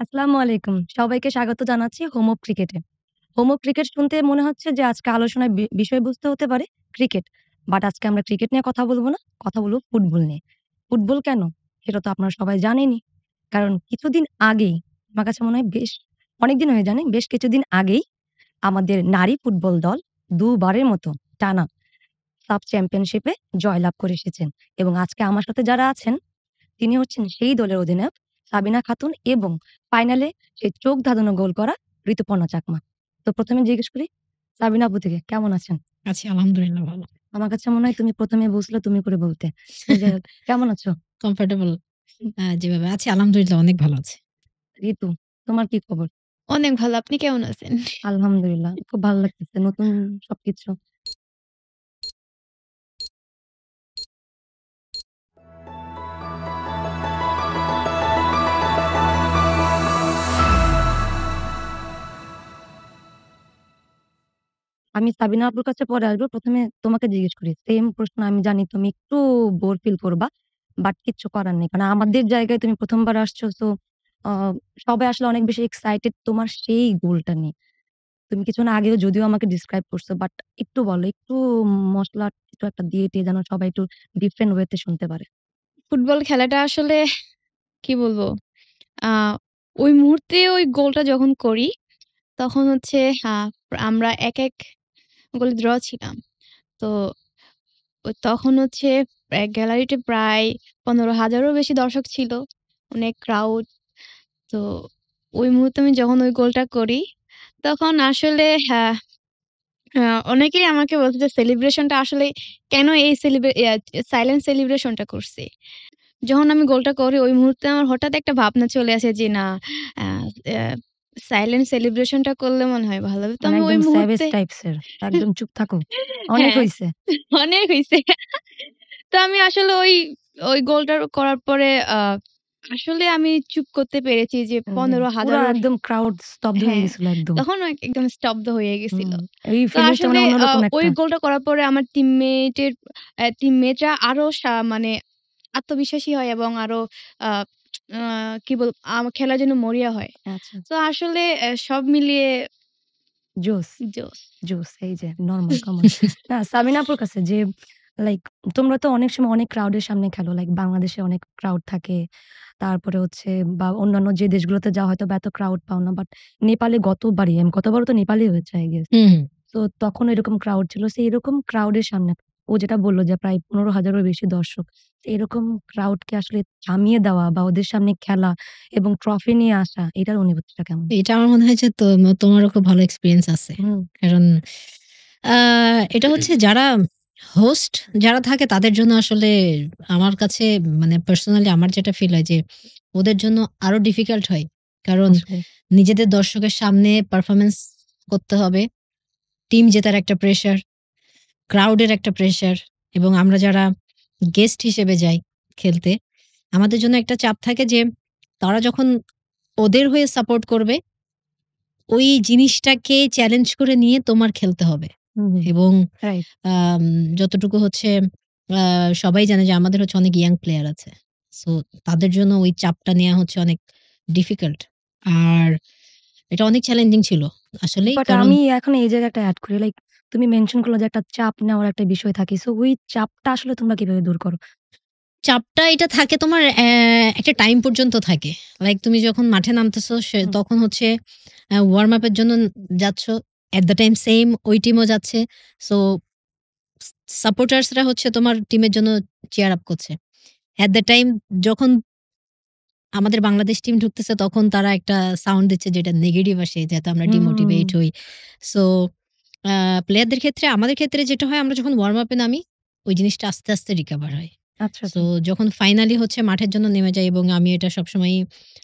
আসসালামু আলাইকুম। সবাইকে স্বাগত জানাচ্ছি হোম অফ ক্রিকেটে। হোম অফ ক্রিকেট শুনতে মনে হচ্ছে যে আজকে আলোচনার বিষয়বস্তু হতে পারে ক্রিকেট। বাট আজকে আমরা ক্রিকেট নিয়ে কথা বলব না। কথা বলব ফুটবল নিয়ে। ফুটবল কেন? সেটা তো আপনারা সবাই জানেনই। কারণ কিছুদিন আগেই আমার কাছে মনে হয় বেশ অনেকদিন হয়ে জানি। বেশ কিছুদিন আগেই আমাদের নারী ফুটবল দল ২ বারের মতো টানা সাব চ্যাম্পিয়নশিপে জয়লাভ করে এসেছেন। এবং আজকে আমার সাথে যারা আছেন তিনি হচ্ছেন সেই দলের অধিনায়ক সাবিনা খাতুন এবং ফাইনালে সেই চোখ ধাঁধানো গোল করা ঋতুপর্ণা চাকমা। তো ১ম এ জিজ্ঞেস করি সাবিনা আপু থেকে কেমন আছেন? আছি আলহামদুলিল্লাহ ভালো। আমার কাছে মনে হয় তুমি ১ম এ বলছিলে তুমি করে বলতে। যাই হোক কেমন আছো? কমফোর্টেবল যেভাবে আছি আলহামদুলিল্লাহ অনেক ভালো আছি। ঋতু তোমার কি খবর? অনেক ভালো। আপনি কেমন আছেন? আলহামদুলিল্লাহ। খুব ভালো লাগতেছে নতুন সবকিছু। আমি সাবিনা আপুর কাছে পরে আসবো। ১ম এ তোমাকে জিজ্ঞেস করি। সেম প্রশ্ন আমি জানি তুমি একটু বোর ফিল করবা। বাট কিচ্ছু করার নেই। কারণ আমাদের জায়গায় তুমি ১ম বার আসছো সো আ সবাই আসলে অনেক বেশি এক্সাইটেড তোমার সেই গোলটা নিয়ে। তুমি কিছুক্ষণ আগেও যদিও আমাকে ডিসক্রাইব করছো বাট একটু বলো, একটু মসলা কিছু একটা দিয়ে টিয়ে যেন সবাই একটু ডিফারেন্ট ওয়ে তে শুনতে পারে। ফুটবল খেলাটা আসলে কি বলবো? আ ওই মুহূর্তে ওই গোলটা যখন করি, তখন হচ্ছে আ আমরা ১-১ গোলে ড্র ছিলাম। তো তখন হচ্ছে গ্যালারিতে প্রায় ১৫,০০০ এরও বেশি দর্শক ছিল। অনেক ক্রাউড। তো ওই মুহূর্তে আমি যখন ওই গোলটা করি, তখন আসলে আ অনেকেই আমাকে বলছে যে সেলিব্রেশনটা আসলে কেন এই সাইলেন্ট সেলিব্রেশনটা করছি। যখন আমি গোলটা করি ওই মুহূর্তে আমার হঠাৎ একটা ভাবনা চলে আসে যে না আ অ্যা সাইলেন্ট সেলিব্রেশন টা করলে মনে হয় ভালো হবে। তো মানে আমি ওই একদম স্যাভেজ মুহূর্তে টাইপস এর। একদম চুপ থাকো। অনেক হ্যাঁ, হইছে। অনেক হইছে। তো আমি আসলে ওই গোলটা করার পরে আসলে আমি চুপ করতে পেরেছি যে জি। পুরা ১৫,০০০ একদম ক্রাউড স্তব্ধ হয়ে হ্যাঁ, গেছিল একদম। তখন একদম স্তব্ধ হয়ে গেছিল। হুম। এই তো ফিলিংসটা আসলে মানে অন্যরকম ওই একটা। গোলটা করার পরে আমার টিমমেটরা আরো মানে আত্মবিশ্বাসী হয় এবং আরো আ আ কি বলব খেলার জন্য মরিয়া হয়। আচ্ছা, তো আচ্ছা। আসলে সব মিলিয়ে জোস। জোস। জোস এই যে নরমাল কমন। না সাবিনা আপুর কাছে যে লাইক তোমরা তো অনেক সময় অনেক ক্রাউড এর সামনে খেলো। লাইক বাংলাদেশে অনেক ক্রাউড থাকে। তারপরে হচ্ছে বা অন্যান্য যে দেশগুলোতে যাওয়া হয়তোবা এত ক্রাউড পাও না। বাট নেপালে গতবারই আমি গতবারও তো নেপালেই হয়েছে আই গেস। হুম, হুম। তো তখন এরকম ক্রাউড ছিল। সো এরকম ক্রাউডের সামনে ও যেটা বলল যে প্রায় ১৫,০০০ এরও বেশি দর্শক। তো এরকম ক্রাউডকে আসলে থামিয়ে দেওয়া বা ওদের সামনে খেলা এবং ট্রফি নিয়ে আসা এটার অনুভূতিটা কেমন? এটা আমার মনে হয় যে তোমারও খুব ভালো এক্সপেরিয়েন্স আছে। হুম, কারণ আ এটা হচ্ছে হোস্ট যারা থাকে তাদের জন্য আসলে আমার কাছে মানে পার্সোনালি আমার যেটা ফিল হয় যে ওদের জন্য আরো ডিফিকাল্ট হয়। কারণ আসলেই। নিজেদের দর্শকের সামনে পারফরম্যান্স করতে হবে। টিম জেতার একটা প্রেশার, ক্রাউড এর একটা প্রেশার এবং আমরা যারা গেস্ট হিসেবে যাই খেলতে, আমাদের জন্য একটা চাপ থাকে যে তারা যখন ওদের হয়ে সাপোর্ট করবে, ওই জিনিসটাকে চ্যালেঞ্জ করে নিয়ে তোমার খেলতে হবে। হুম, হুম। এবং রাইট। আম যতটুকু হচ্ছে আ সবাই জানে যে আমাদের হচ্ছে অনেক ইয়াং প্লেয়ার আছে। সো তাদের জন্য ওই চাপটা নেয়া হচ্ছে অনেক ডিফিকাল্ট। আর এটা অনেক চ্যালেঞ্জিং ছিল আসলেই। বাট কারণ আমি এখন এই জায়গায় একটা এড করি। লাইক তুমি মেনশন করলা যে একটা চাপ নেওয়ার একটা বিষয় থাকে। সো ওই চাপটা আসলে তোমরা কিভাবে দূর করো? চাপটা এটা থাকে তোমার একটা টাইম পর্যন্ত থাকে। লাইক তুমি যখন মাঠে নামতেছো হুম, তখন হচ্ছে ওয়ার্ম আপ এর জন্য যাচ্ছ। এট দ্যা টাইম সেইম ওই টিমও যাচ্ছে। সো সাপোর্টার্স রা হচ্ছে তোমার টিমের জন্য চিয়ার আপ করছে। এট দ্যা টাইম যখন আমাদের বাংলাদেশ টিম ঢুকতেছে তখন তারা একটা সাউন্ড দিচ্ছে যেটা নেগেটিভ আসে যাতে আমরা হুম। ডিমোটিভেট হই। সো আ প্লেয়ারদের ক্ষেত্রে আমাদের ক্ষেত্রে যেটা হয় আমরা যখন ওয়ার্ম আপ এ নামি ওই জিনিসটা আস্তে, আস্তে রিকভার হয়। আচ্ছা, সো আচ্ছা। যখন ফাইনালি হচ্ছে মাঠের জন্য নেমে যাই এবং আমি এটা সবসময়ই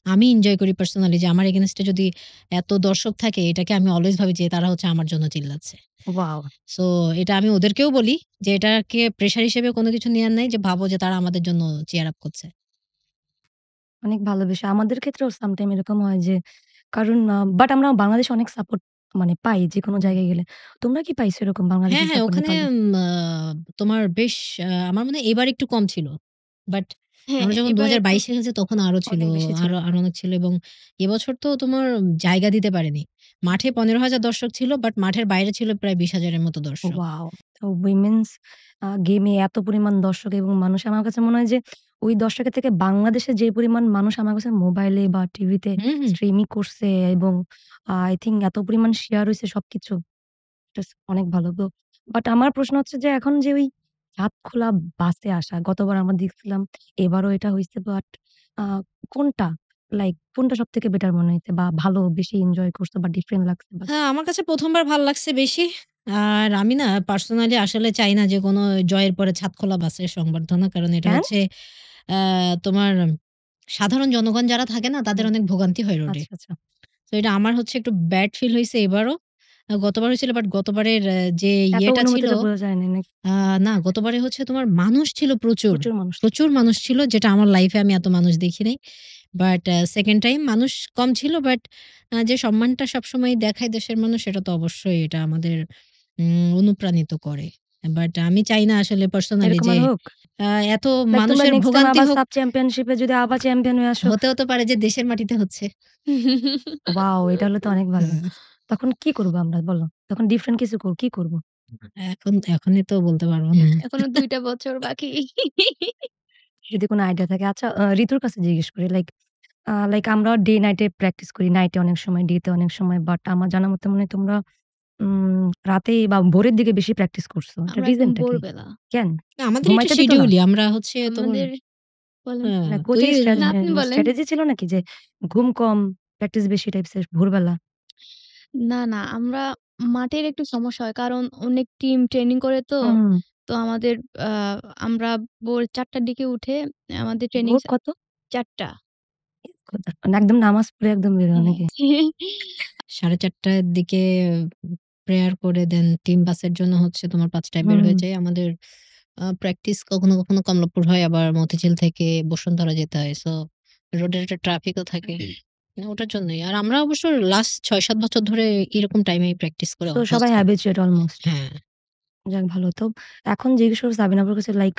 আমি এনজয় করি পার্সোনালি যে আমার এগেইনস্ট এ যদি এত দর্শক থাকে এটাকে আমি অলওয়েজ ভাবি যে তারা হচ্ছে আমার জন্য চিল্লাচ্ছে। ওয়াও! সো এটা আমি ওদেরকেও বলি যে এটাকে প্রেশার হিসেবে কোনো কিছু নেয়ার নাই যে ভাবো যে তারা আমাদের জন্য চিয়ার আপ করছে। অনেক ভালো বিষয়। আমাদের ক্ষেত্রেও সামটাইম এরকম হয় যে কারণ বাট আমরা বাংলাদেশে অনেক সাপোর্ট মানে পাই যেকোনো জায়গায় গেলে। তোমরা কি পাইছো এরকম হ্যাঁ, বাংলাদেশের হ্যাঁ, সাপোর্ট ওখানে নেপালে? তোমার বেশ আমার মনে হয় এবার একটু কম ছিল। বাট হ্যাঁ, আমরা যখন এবারে তো ২০২২ এ খেলছি তখন আরো ছিল। অনেক বেশি ছিল। আরো অনেক ছিল এবং এবছর তো তোমার জায়গা দিতে পারেনি। মাঠে ১৫,০০০ দর্শক ছিল বাট মাঠের বাইরে ছিল প্রায় ২০,০০০ এর মতো দর্শক। ওয়াও! তো উইমেনস গেমে এত পরিমাণ দর্শক এবং মানুষ আমার কাছে মনে হয় যে ওই দর্শকের থেকে বাংলাদেশে যে পরিমাণ মানুষ আমার কাছে মোবাইলে বা টিভিতে হুম, হুম। স্ট্রিমিং করছে এবং আই থিংক এত পরিমাণ শেয়ার হইছে সবকিছু। জাস্ট অনেক ভালো। তো বাট আমার প্রশ্ন হচ্ছে যে এখন যে ওই হাতখোলা বাসে আসা, গতবার আমরা দেখছিলাম, এবারও এটা হইছে বাট আ কোনটা? লাইক কোনটা সবথেকে বেটার মনে হইছে বা ভালো বেশি এনজয় করছো বা ডিফারেন্ট লাগছে বা হ্যাঁ, আমার কাছে ১ম বার ভাল লাগছে বেশি। আর আমি না পার্সোনালি আসলে চাই না যে কোনো জয়ের পরে ছাদখোলা বাসের সংবর্ধনা। কারণ এটা কেন? হচ্ছে আ তোমার সাধারণ জনগণ যারা থাকে না তাদের হুম, অনেক ভোগান্তি হয় রোডে। আচ্ছা, আচ্ছা। তো এটা আমার হচ্ছে একটু ব্যাড ফিল হইছে এবারও। গতবার হয়েছিল বাট গতবারের যে এত ইয়েটা ছিল অনুভূতিটা বোঝা যায় নাই নাকি? আ না গতবারে হচ্ছে তোমার মানুষ ছিল প্রচুর। প্রচুর মানুষ ছিল। প্রচুর মানুষ ছিল যেটা আমার লাইফে আমি এত মানুষ দেখি নাই। বাট 2nd টাইম মানুষ কম ছিল বাট যে সম্মানটা সবসময় দেখায় দেশের মানুষ সেটা তো অবশ্যই এটা আমাদের অনুপ্রাণিত করে। বাট আমি চাই না আসলে পার্সোনালি এরকম যে আর হোক। আ এত লাইক তোমরা মানুষের নেক্সট টাইম ভোগান্তি আবার হোক। সাব চ্যাম্পিয়নশিপ এ যদি আবার চ্যাম্পিয়ন হয়ে আসো, হতেও তো পারে যে দেশের মাটিতে হচ্ছে। ওয়াও! এটা হলে তো অনেক ভালো। হুম। তখন কি করব আমরা বলো? তখন ডিফারেন্ট কিছু কি করব? এখনই তো বলতে পারব না। এখনো ২ টা বছর বাকি। যদি কোন আইডিয়া থাকে। আচ্ছা ঋতুর কাছে জিজ্ঞেস করি লাইক আমরা ডে নাইট এ প্র্যাকটিস করি। নাইটে অনেক সময়, ডে তে অনেক সময়। বাট আমার জানা মতে মনে হয় তোমরা রাতে বা ভোরের দিকে বেশি প্র্যাকটিস করছো। এটার আমরা একদম রিজনটা কি? ভোরবেলা। কেন? না, আমাদের এটা ঘুমাইতে দিত না? শিডিউলই। আমরা হচ্ছে তোমার আমাদের বলেন। হ্যাঁ, না তো কোচের না আপনি বলেন। স্ট্র্যাটেজি ছিল নাকি যে ঘুম কম, প্র্যাকটিস বেশি টাইপস এর ভোরবেলা? না, না আমরা মাঠের একটু সমস্যা হয়। কারণ অনেক টিম ট্রেনিং করে তো। হুম। তো আমাদের আ আমরা ভোর ৪ টার দিকে উঠে আমাদের ট্রেনিং ভোর কত? ৪ টা। মানে একদম নামাজ পড়ে একদম বের হও হ্যাঁ। নাকি? ৪:৩০ টার দিকে প্রেয়ার করে দেন টিম বাসের জন্য হচ্ছে তোমার ৫ টায় বের হুম। হয়ে যাই। আমাদের প্র্যাকটিস কখনো, কখনো কমলাপুর হয় আবার মতিঝিল থেকে বসুন্ধরা যেতে হয়। সো রোডের একটা ট্রাফিকও থাকে। ওটার জন্যই। আর আমরা অবশ্য লাস্ট ৬-৭ বছর ধরে এরকম টাইমেই প্র্যাকটিস করে সো সবাই অভ্যস্ত। Habituate almost. হ্যাঁ। যাক ভালো। তো এখন জিজ্ঞেস করব সাবিনা আপুর কাছে লাইক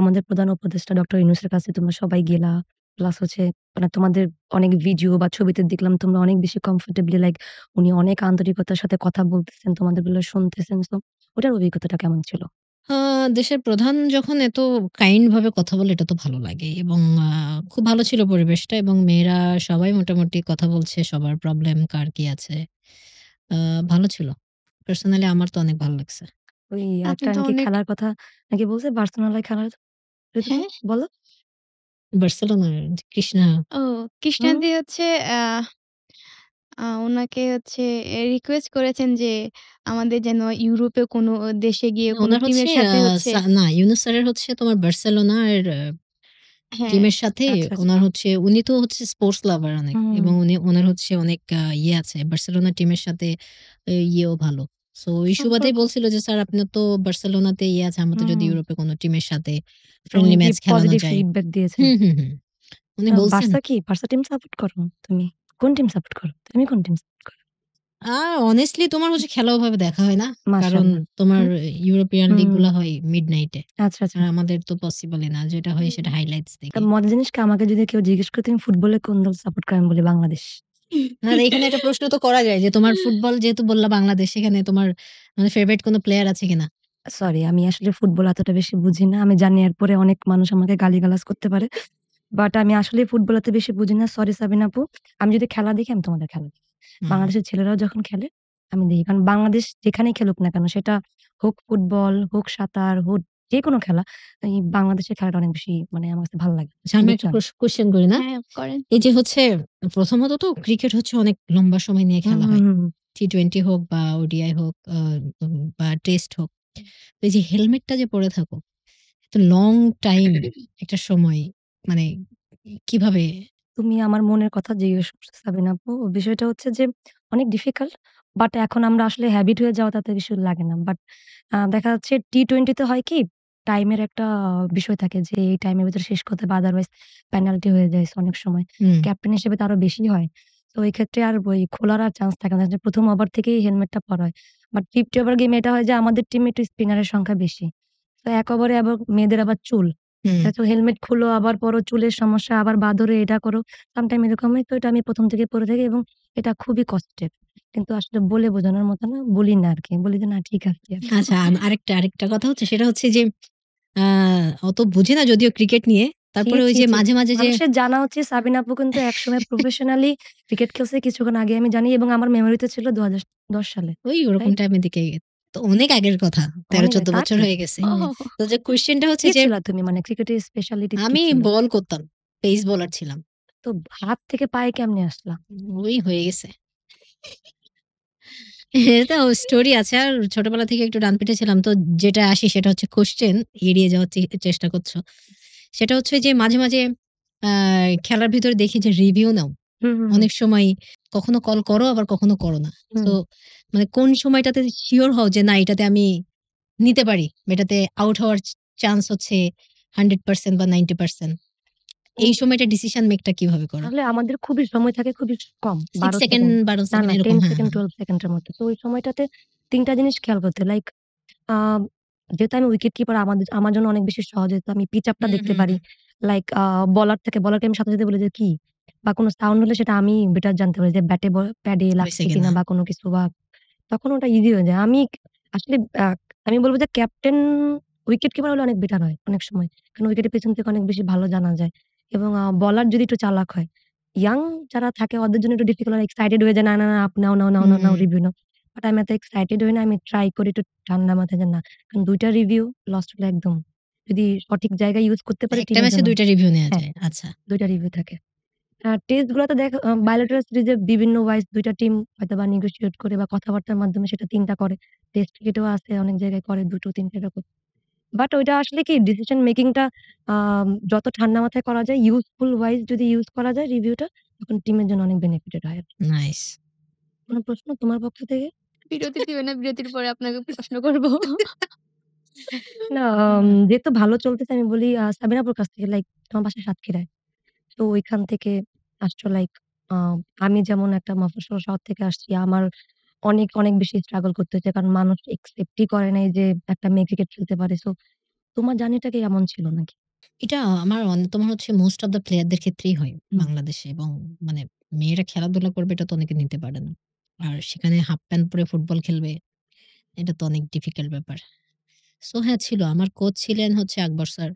আমাদের প্রধান উপদেষ্টা ডক্টর ইউনূসের কাছে তোমরা সবাই গেলা। প্লাস হচ্ছে মানে তোমাদের অনেক ভিডিও বা ছবিতে দেখলাম তোমরা অনেক বেশি কমফোর্টেবলি লাইক উনি অনেক আন্তরিকতার সাথে কথা বলতেছেন, তোমাদেরগুলো শুনতেছেন। সো ওটার অভিজ্ঞতাটা কেমন ছিল? আ দেশের প্রধান যখন এত কাইন্ড ভাবে কথা বলে এটা তো ভালো লাগে এবং খুব ভালো ছিল পরিবেশটা এবং মেয়েরা সবাই মোটামুটি কথা বলছে সবার প্রবলেম কার কি আছে। আ ভালো ছিল। পার্সোনালি আমার তো অনেক ভালো লাগছে। ওই আপনি একটা তো নাকি অনেক খেলার কথা নাকি বলছে বার্সেলোনায় খেলার ঋতুপা হ্যাঁ? বলো? বার্সেলোনার কৃষ্ণা ও হুম। কৃষ্ণাদি হচ্ছে আ আ উনাকে হচ্ছে রিকোয়েস্ট করেছেন যে আমাদের যেন ইউরোপে কোনো দেশে গিয়ে কোনো উনার হচ্ছে টিমের সাথে হচ্ছে না ইউনুস স্যারের হচ্ছে তোমার বার্সেলোনার হ্যাঁ, টিমের সাথে আচ্ছা, আচ্ছা। উনার হচ্ছে উনি তো হচ্ছে স্পোর্টস লাভার অনেক হুম, এবং উনার হচ্ছে অনেক ইয়ে আছে। বার্সেলোনা টিমের সাথে ইয়েও ভালো। সো এই সুবাদেই সম্পর্ক। বলছিল যে, "স্যার আপনার তো বার্সেলোনাতে ইয়ে আছে, আমাদের যদি হুম। ইউরোপে কোনো টিমের সাথে তো উনি ফ্রেন্ডলি কি ম্যাচ খেলানো পজিটিভ যায়।" ফিডব্যাক দিয়েছেন? হুম, হুম, হুম। উনি বলছেন। বার্সা কি? বার্সা টিম সাপোর্ট করো তুমি? কোন টিম সাপোর্ট করো? তুমি কোন টিম সাপোর্ট করো? আ honestly তোমার হচ্ছে খেলা ওভাবে দেখা হয় না। কারণ মাশাআল্লাহ। তোমার হুম, ইউরোপিয়ান লিগ হুম। গুলা হয় মিডনাইটে। আচ্ছা, আচ্ছা। আর আমাদের তো পসিবলই না। যেটা হয় সেটা হাইলাইটস তা দেখি। মজার জিনিস কি আমাকে যদি কেউ জিজ্ঞেস করে তুমি ফুটবলে কোন দল সাপোর্ট করো? আমি বলি বাংলাদেশ। না, এখানে একটা প্রশ্ন তো করা যায় যে তোমার ফুটবল যেহেতু বললা বাংলাদেশ, সেখানে তোমার মানে ফেভারাইট কোন প্লেয়ার আছে কিনা? সরি আমি আসলে ফুটবল এতটা বেশি বুঝি না। আমি জানি এরপরে অনেক মানুষ আমাকে গালিগালাজ করতে পারে। বাট আমি আসলেই ফুটবল এত বেশি বুঝি না। সরি সাবিনা আপু। আমি যদি খেলা দেখি আমি তোমাদের খেলা দেখি। হুম। বাংলাদেশের ছেলেরাও যখন খেলে আমি দেখি। কারণ বাংলাদেশ যেখানেই খেলুক না কেন সেটা হোক ফুটবল, হোক সাঁতার, হোক যেকোনো খেলা এই বাংলাদেশের খেলাটা অনেক বেশি মানে আমার কাছে ভাল লাগে। আচ্ছা আমি একটা বুঝছেন? কোয়েশ্চেন করি না? হ্যাঁ, করেন। এই যে হচ্ছে প্রথমত তো ক্রিকেট হচ্ছে অনেক লম্বা সময় নিয়ে হুম, খেলা হুম, হয়। হুম। টি-20 হোক বা ওডিআই হোক বা টেস্ট হোক। তো এই যে হেলমেটটা যে পরে থাকো, এত লং টাইম একটা সময় মানে কিভাবে? তুমি আমার মনের কথা জিজ্ঞেস করছো সাবিনা আপু। বিষয়টা হচ্ছে যে অনেক ডিফিকাল্ট। বাট এখন আমরা আসলে হ্যাবিট হয়ে যাওয়া তাতে কিছু লাগে না। বাট দেখা যাচ্ছে টি-20 তে হয় কি টাইমের একটা বিষয় থাকে যে এই টাইমের ভেতরে শেষ করতে হবে আদারওয়াইজ পেনাল্টি হয়ে যায় অনেক সময়। হুম, ক্যাপ্টেন হিসেবে তো আরো বেশি হয়। তো এই ক্ষেত্রে আর ওই খোলার আর চান্স থাকে না। যে ১ম ওভার থেকেই হেলমেটটা পরা হয়। বাট 50 ওভার গেমে এটা হয় যে আমাদের টিমে একটু স্পিনারের সংখ্যা বেশি। তো ১ ওভারে আবার মেয়েদের আবার চুল। হুম। তো হেলমেট খুলো, আবার পরো, চুলের সমস্যা, আবার ধরে এটা করো। সামটাইম এরকমই। তো এটা আমি ১ম থেকে পড়ে থাকি এবং এটা খুবই কষ্টের। কিন্তু আসলে বলে বোঝানোর মতো না, বলি না আরকি। বলি যে, "না ঠিক আছে আরকি।" আচ্ছা আরেকটা কথা হচ্ছে সেটা হচ্ছে যে আ অত বুঝি না যদিও ক্রিকেট নিয়ে। ছি, তারপরে ওই ছি, যে ছি। মাঝে যে মানুষের জানা উচিত সাবিনা আপু কিন্তু একসময় প্রফেশনালি ক্রিকেট খেলছে কিছুক্ষণ আগে আমি জানি এবং আমার মেমোরিতে ছিল ২০১০ সালে। ওই ওরকম রাইট? টাইমের দিকে তো অনেক আগের কথা। অনেক আগে ১৩-১৪ তা বছর ঠিক। হয়ে গেছে। হুম। তো যে কোয়েশ্চেনটা হচ্ছে কি যে ছিলা তুমি? মানে ক্রিকেটের স্পেশালিটি কি আমি ছিল? বল করতাম। পেস বোলার ছিলাম। তো হাত থেকে পায়ে কেমনে আসলা? ওই হয়ে গেছে। এটা স্টোরি আছে। আর ছোটবেলা থেকে একটু ডানপিটে ছিলাম। তো যেটা আসি সেটা হচ্ছে কোয়েশ্চেন এড়িয়ে যাওয়ার চেষ্টা করছো। সেটা হচ্ছে যে মাঝে আ খেলার ভিতরে দেখি যে রিভিউ নাও। হুম, হুম, হুম, অনেক সময় কখনো কল করো আবার কখনো করো না। হুম। সো মানে কোন সময়টাতে সিওর হও যে না এটাতে আমি নিতে পারি। এটাতে আউট হওয়ার চান্স হচ্ছে 100% বা 90%। ও এই সময়টা ডিসিশন মেকটা কিভাবে করো? তাহলে আমাদের খুবই সময় থাকে খুবই কম 6 ১২ সেকেন্ড সেকেন্ড। ১২ না, সেকেন্ড না এরকম 10 হ্যাঁ, সেকেন্ড হ্যাঁ। 12 সেকেন্ডের মতো। তো ওই সময়টাতে ৩ টা জিনিস খেয়াল করতে লাইক আ যেহেতু আমি উইকেট কিপার আমার জন্য অনেক বেশি সহজ হতো। আমি পিচ আপটা হুম, দেখতে হুম, পারি। হুম। লাইক বলারকে আমি সাথে বলি যে কি? বা কোন সাউন্ড হলে সেটা আমি বেটার জানতে পারি যে প্যাডে হইছে লাগছে কিনা। কিনা বা কোন কিছু বা তখন ওটা ইজি হয়ে যায়। আসলে আ আমি বলব যে ক্যাপ্টেন উইকেট কিপার হলে অনেক বেটার হয় অনেক সময়। কারণ উইকেটের পেছন থেকে অনেক বেশি ভালো জানা যায়। এবং বলার যদি একটু চালাক হয়। ইয়াং যারা থাকে ওদের জন্য একটু ডিফিকাল্ট হয় এক্সাইটেড হয়ে যায়, "না, না, না, up now, now, now, now, now hmm. Review now." But আমি এত এক্সাইটেড হই না। আমি ট্রাই করি একটু ঠান্ডা মাথায় যে না। কারণ ২ টা রিভিউ লস্ট হলে একদম যদি সঠিক জায়গায় ইউজ করতে পারি একটা টিমের ম্যাচে জন্য ২ টা রিভিউ নেয়া হ্যাঁ, যায়। আচ্ছা। ২ টা রিভিউ থাকে। টেস্ট গুলাতে বায়োলেটারাল সিরিজে বিভিন্ন ওয়াইজ ২ টা টিম হয়তোবা নেগোশিয়েট করে বা কথাবার্তার মাধ্যমে সেটা ৩ টা করে। টেস্ট ক্রিকেটেও আছে অনেক জায়গায় করে ২ টো ৩ টা এরকম। বাট ওইটা আসলে কি ডিসিশন মেকিং টা যত ঠান্ডা মাথায় করা যায় ইউজফুল ওয়াইজ যদি ইউজ করা যায় রিভিউটা তখন টিমের জন্য অনেক বেনিফিটেড হয় আরকি। নাইস। কোন প্রশ্ন তোমার পক্ষ থেকে? বিরতি দিবে না, বিরতির পরে আপনাকে প্রশ্ন করব। না হুম। যেহেতু ভালো চলতেছে আমি বলি সাবিনা আপুর কাছ থেকে লাইক আমার বাসা সাতক্ষীরায়। তো ওইখান থেকে আসছো লাইক আ আমি যেমন একটা মফস্বল শহর থেকে আসছি। আমার অনেক বেশি স্ট্রাগল করতে হয়েছে। কারণ মানুষ একসেপ্টই করে নাই যে একটা মেয়ে ক্রিকেট খেলতে পারে। সো তোমার জার্নিটা কি এমন ছিল নাকি? এটা আমার অন্যতম হচ্ছে মোস্ট অফ দ্যা প্লেয়ারদের ক্ষেত্রেই হয় হুম। বাংলাদেশে এবং মানে মেয়েরা খেলাধুলা করবে এটা তো অনেকে নিতে পারে না। আর সেখানে হাফ প্যান্ট পরে ফুটবল খেলবে এটা তো অনেক ডিফিকাল্ট ব্যাপার। সো হ্যাঁ ছিল। আমার কোচ ছিলেন হচ্ছে আকবর স্যার।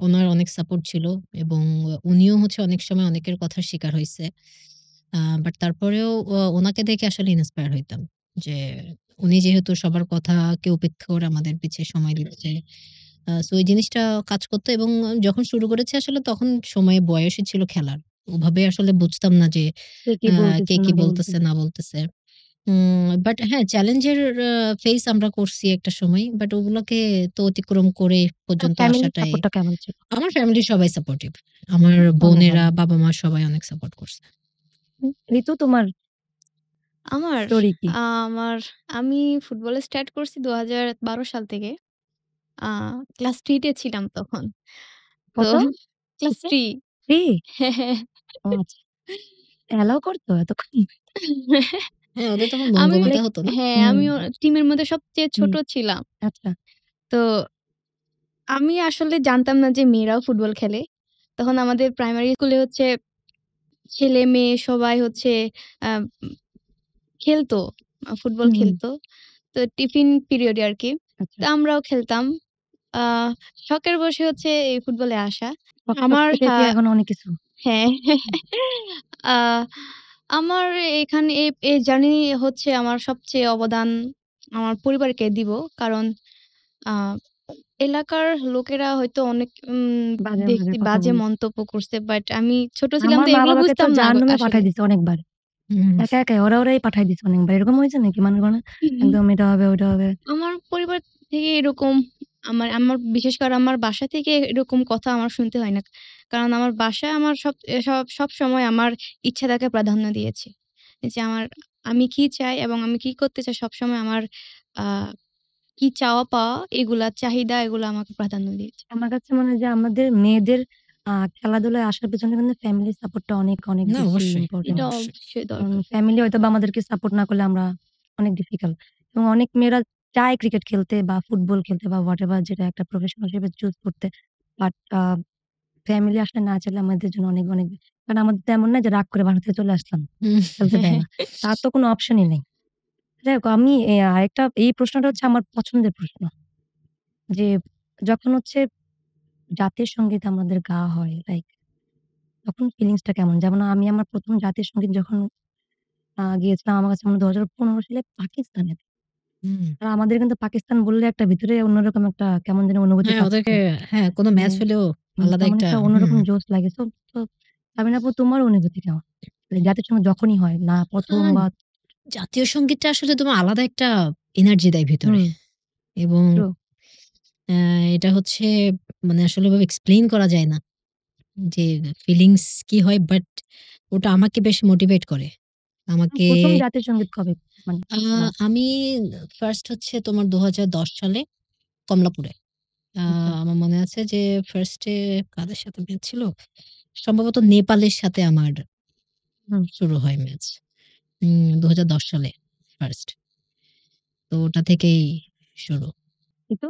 উনার অনেক সাপোর্ট ছিল এবং উনিও হচ্ছে অনেক সময় অনেকের কথার শিকার হইছে। বাট তারপরেও উনাকে দেখে আসলে ইন্সপায়ার হইতাম। যে উনি যেহেতু সবার কথাকে উপেক্ষা করে আমাদের পিছে সময় দিচ্ছে। সো এই জিনিসটা কাজ করত এবং যখন শুরু করেছি আসলে তখন সময় বয়সই ছিল খেলার। ওভাবে আসলে বুঝতাম না যে কে কি কে বলতেছে না কি বলতেছে বলতেছে। না বলতেছে। বাট হ্যাঁ, চ্যালেঞ্জের ফেস আমরা করছি একটা সময়। বাট ওগুলোকে তো অতিক্রম করে পর্যন্ত ফ্যামিলির আসাটাই সাপোর্টটা কেমন ছিল? আমার ফ্যামিলির সবাই সাপোর্টিভ। আমার অনেক বোনেরা, ভালো। বাবা-মা সবাই অনেক সাপোর্ট করছে। ঋতু তোমার আমার স্টোরি কি? আমার আমি ফুটবল স্টার্ট করছি ২০১২ সাল থেকে। আ ক্লাস 3 তে ছিলাম তখন। তো কত? ক্লাস কিসে? 3 3? হ্যাঁ, হ্যাঁ। ও আচ্ছা। অ্যালাও করতো এতক্ষণ? হ্যাঁ, ওদের তখন আমি বঙ্গমাতা লাইক হতো না? হ্যাঁ, হুম, আমিও টিমের মধ্যে সবচেয়ে হুম, ছোট ছিলাম। আচ্ছা। তো আমি আসলে জানতাম না যে মেয়েরাও ফুটবল খেলে। তখন আমাদের প্রাইমারি স্কুলে হচ্ছে ছেলে-মেয়ে সবাই হচ্ছে আ খেলতো। ফুটবল হুম, হুম, খেলতো। তো টিফিন পিরিয়ডে আরকি। আচ্ছা। তো আমরাও খেলতাম। আ শখের বশে হচ্ছে এই ফুটবলে আসা। শখ আমার থেকে কি এখন অনেক কিছু? হ্যাঁ, হুম, আ আমার এখানে এই জার্নি হচ্ছে আমার সবচেয়ে অবদান আমার পরিবারকে দিব। কারণ আ এলাকার লোকেরা হয়তো অনেক বাজে কথা বাজে বলছে। মন্তব্য করছে। বাট আমি ছোট ছিলাম আমার তো এগুলো মা-বাবাকে তো বুঝতাম না জাহান্নামে আসলে। পাঠায় দিছে অনেকবার। হুম, একাই ওরাই পাঠায় দিছে অনেকবার। এরকম হয়েছে নাকি মানুষ বলে না? একদম এটা হবে, ওটা হবে। আমার পরিবার থেকে এরকম আমার বিশেষ করে আমার বাসা থেকে এরকম কথা আমার শুনতে হয় না। কারণ আমার বাসায় আমার সবসময় আমার ইচ্ছাটাকে প্রাধান্য দিয়েছে। যে আমি কি চাই এবং আমি কি করতে চাই সবসময় আমার আ কি চাওয়া পাওয়া এগুলা চাহিদা এগুলা আমাকে প্রাধান্য দিয়েছে। আমার কাছে মনে হয় যে আমাদের মেয়েদের খেলাধুলায় আসার পেছনে কিন্তু ফ্যামিলি সাপোর্টটা অনেক না বেশি অবশ্যই, ইম্পোর্টেন্ট। এটা অবশ্যই। অবশ্যই কারণ দরকার। ফ্যামিলি হয়তোবা আমাদেরকে সাপোর্ট না করলে আমরা অনেক ডিফিকাল্ট এবং অনেক মেয়েরা চায় ক্রিকেট খেলতে বা ফুটবল খেলতে বা হোয়াটএভার যেটা একটা প্রফেশন হিসেবে চুজ করতে। বাট ফ্যামিলি আসলে না চাইলে আমাদের জন্য অনেক, অনেক কারণ আমাদের তো এমন না যে রাগ করে বাসা থেকে চলে আসলাম। হুম। খেলতে দেয় না। তার তো কোনো অপশনই নেই। যাই হোক আমি আরেকটা এই প্রশ্নটা হচ্ছে আমার পছন্দের প্রশ্ন। যে যখন হচ্ছে জাতীয় সঙ্গীত আমাদের গাওয়া হয় লাইক তখন ফিলিংসটা কেমন? যেমন আমি আমার ১ম জাতীয় সঙ্গীত যখন গিয়েছিলাম আমার কাছে মনে হয় ২০১৫ সালে পাকিস্তানে। হুম। আর আমাদের কিন্তু পাকিস্তান বললে একটা ভিতরে অন্যরকম একটা কেমন জানি অনুভূতি হ্যাঁ, কাজ ওদেরকে করে। কোনো মানে ম্যাচ হলেও আলাদা কেমন একটা একটা হুম। অন্যরকম জোশ লাগে। তো সাবিনা আপু তোমার অনুভূতি কেমন? জাতীয় সঙ্গীত যখনই হয় না ১ম আ বা জাতীয় সংগীতটা আসলে তোমার আলাদা একটা এনার্জি দেয় ভিতরে। হুম, এবং ট্রু। অ্যা এটা হচ্ছে মানে আসলে ওভাবে এক্সপ্লেইন করা যায় না। যে ফিলিংস কি হয় বাট ওটা আমাকে বেশ মোটিভেট করে। আমাকে ১ম জাতীয় সঙ্গীত কবে মানে আ লাস্ট? আমি ফার্স্ট হচ্ছে তোমার ২০১০ সালে কমলাপুরে। আ আচ্ছা। আমার মনে আছে যে ফার্স্ট এ কাদের সাথে ম্যাচ ছিল? সম্ভবত নেপালের সাথে আমার হুম, শুরু হয় ম্যাচ। ২০১০ সালে ফার্স্ট। তো ওটা থেকেই শুরু। কিন্তু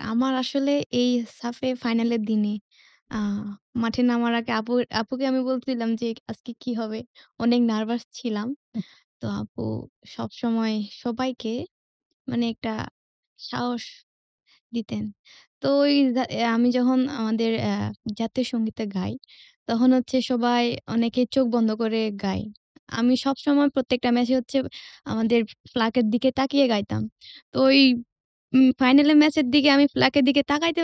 আমার আসলে এই সাফে ফাইনালের দিনে আ মাঠে নামার আগে আপুকে আমি বলছিলাম যে, "আজকে কি হবে?" অনেক নার্ভাস ছিলাম। তো আপু সবসময় সবাইকে মানে একটা সাহস দিতেন। তো ওই আমি যখন আমাদের জাতীয় সঙ্গীতে গাই, তখন হচ্ছে সবাই অনেকে চোখ বন্ধ করে গায়। আমি সবসময় প্রত্যেকটা ম্যাচে হচ্ছে আমাদের ফ্ল্যাগের দিকে তাকিয়ে গাইতাম। তো ওই ফাইনালের ম্যাচের দিকে আমি ফ্ল্যাগের দিকে তাকাইতে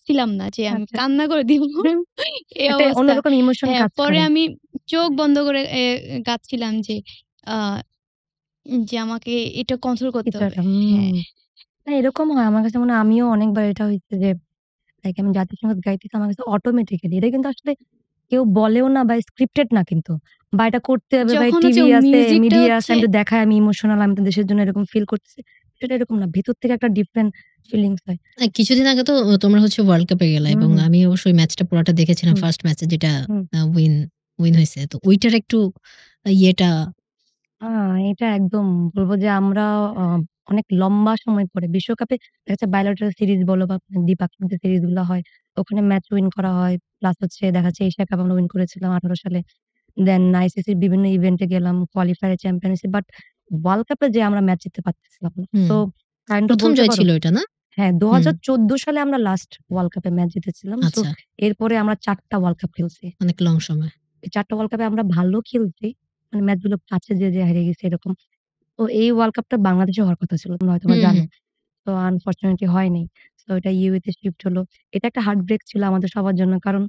ছিলাম না যে আমি আচ্ছা। কান্না করে দিব। হুম, এই একটা অবস্থা। অন্যরকম ইমোশন হ্যাঁ, কাজ পরে করে। আমি চোখ বন্ধ করে গাচ্ছিলাম যে আ যে আমাকে এটা কন্ট্রোল করতে কিছু হবে। একটা হ্যাঁ। না এরকম হয়। আমার কাছে মনে হয় আমিও অনেকবার এটা হইছে যে লাইক আমি জাতীয় সঙ্গীত গাইতেছি আমার কাছে অটোমেটিক্যালি এটা কিন্তু আসলে কেউ বলেও না বা স্ক্রিপ্টেড না কিন্তু। বা এটা করতে হবে বা যখন হচ্ছে টিভি আছে, মিউজিকটা মিডিয়া আছে হচ্ছে আমি একটু দেখাই আমি ইমোশনাল আমি তো দেশের জন্য এরকম ফিল করতেছি। সেটা এরকম না। ভিতর থেকে একটা ডিফারেন্ট ফিলিংস হয়। কিছুদিন আগে তো তোমরা হচ্ছে ওয়ার্ল্ড কাপে গেলা হুম, এবং হুম, আমি অবশ্যই ম্যাচটা পুরাটা দেখেছিলাম হুম, ফার্স্ট ম্যাচে যেটা হুম। উইন উইন হইছে। তো ওইটার একটু ইয়েটা আ এটা একদম বলব যে আমরা আ অনেক লম্বা সময় পরে বিশ্বকাপে দেখা যাচ্ছে bilateral সিরিজ বলো বা দ্বিপাক্ষিক যে সিরিজ গুলা হয়, ওখানে ম্যাচ উইন করা হয়। প্লাস হচ্ছে দেখা যাচ্ছে এশিয়া কাপ আমরা উইন করেছিলাম ১৮ সালে। দেন আইসিসির বিভিন্ন ইভেন্টে গেলাম, কোয়ালিফায়ার এ চ্যাম্পিয়ন হইছি। বাট ওয়ার্লড কাপে যেয়ে আমরা ম্যাচ জিততে পারতেছিলাম না। হুম, সো কাইন্ড অফ ১ম বলতে জয় পারো ছিল এটা না? হ্যাঁ, হুম, ২০১৪ সালে আমরা লাস্ট ওয়ার্লড কাপে ম্যাচ জিতেছিলাম। সো আচ্ছা। এরপরে আমরা ৪ টা ওয়ার্লড কাপ খেলছি। অনেক লং সময়। এই ৪ টা ওয়ার্লড কাপে আমরা ভালো খেলছি। মানে ম্যাচগুলো কাছে যেয়ে হেরে গেছি এরকম। তো এই ওয়ার্লড কাপটা বাংলাদেশে হওয়ার কথা ছিল। তোমরা হয়তোবা হুম, জানো। হুম। তো আনফরচুনেটলি হয়নি। সো এটা ইউএই তে শিফট হলো। এটা একটা হার্ট ব্রেক ছিল আমাদের সবার জন্য। কারণ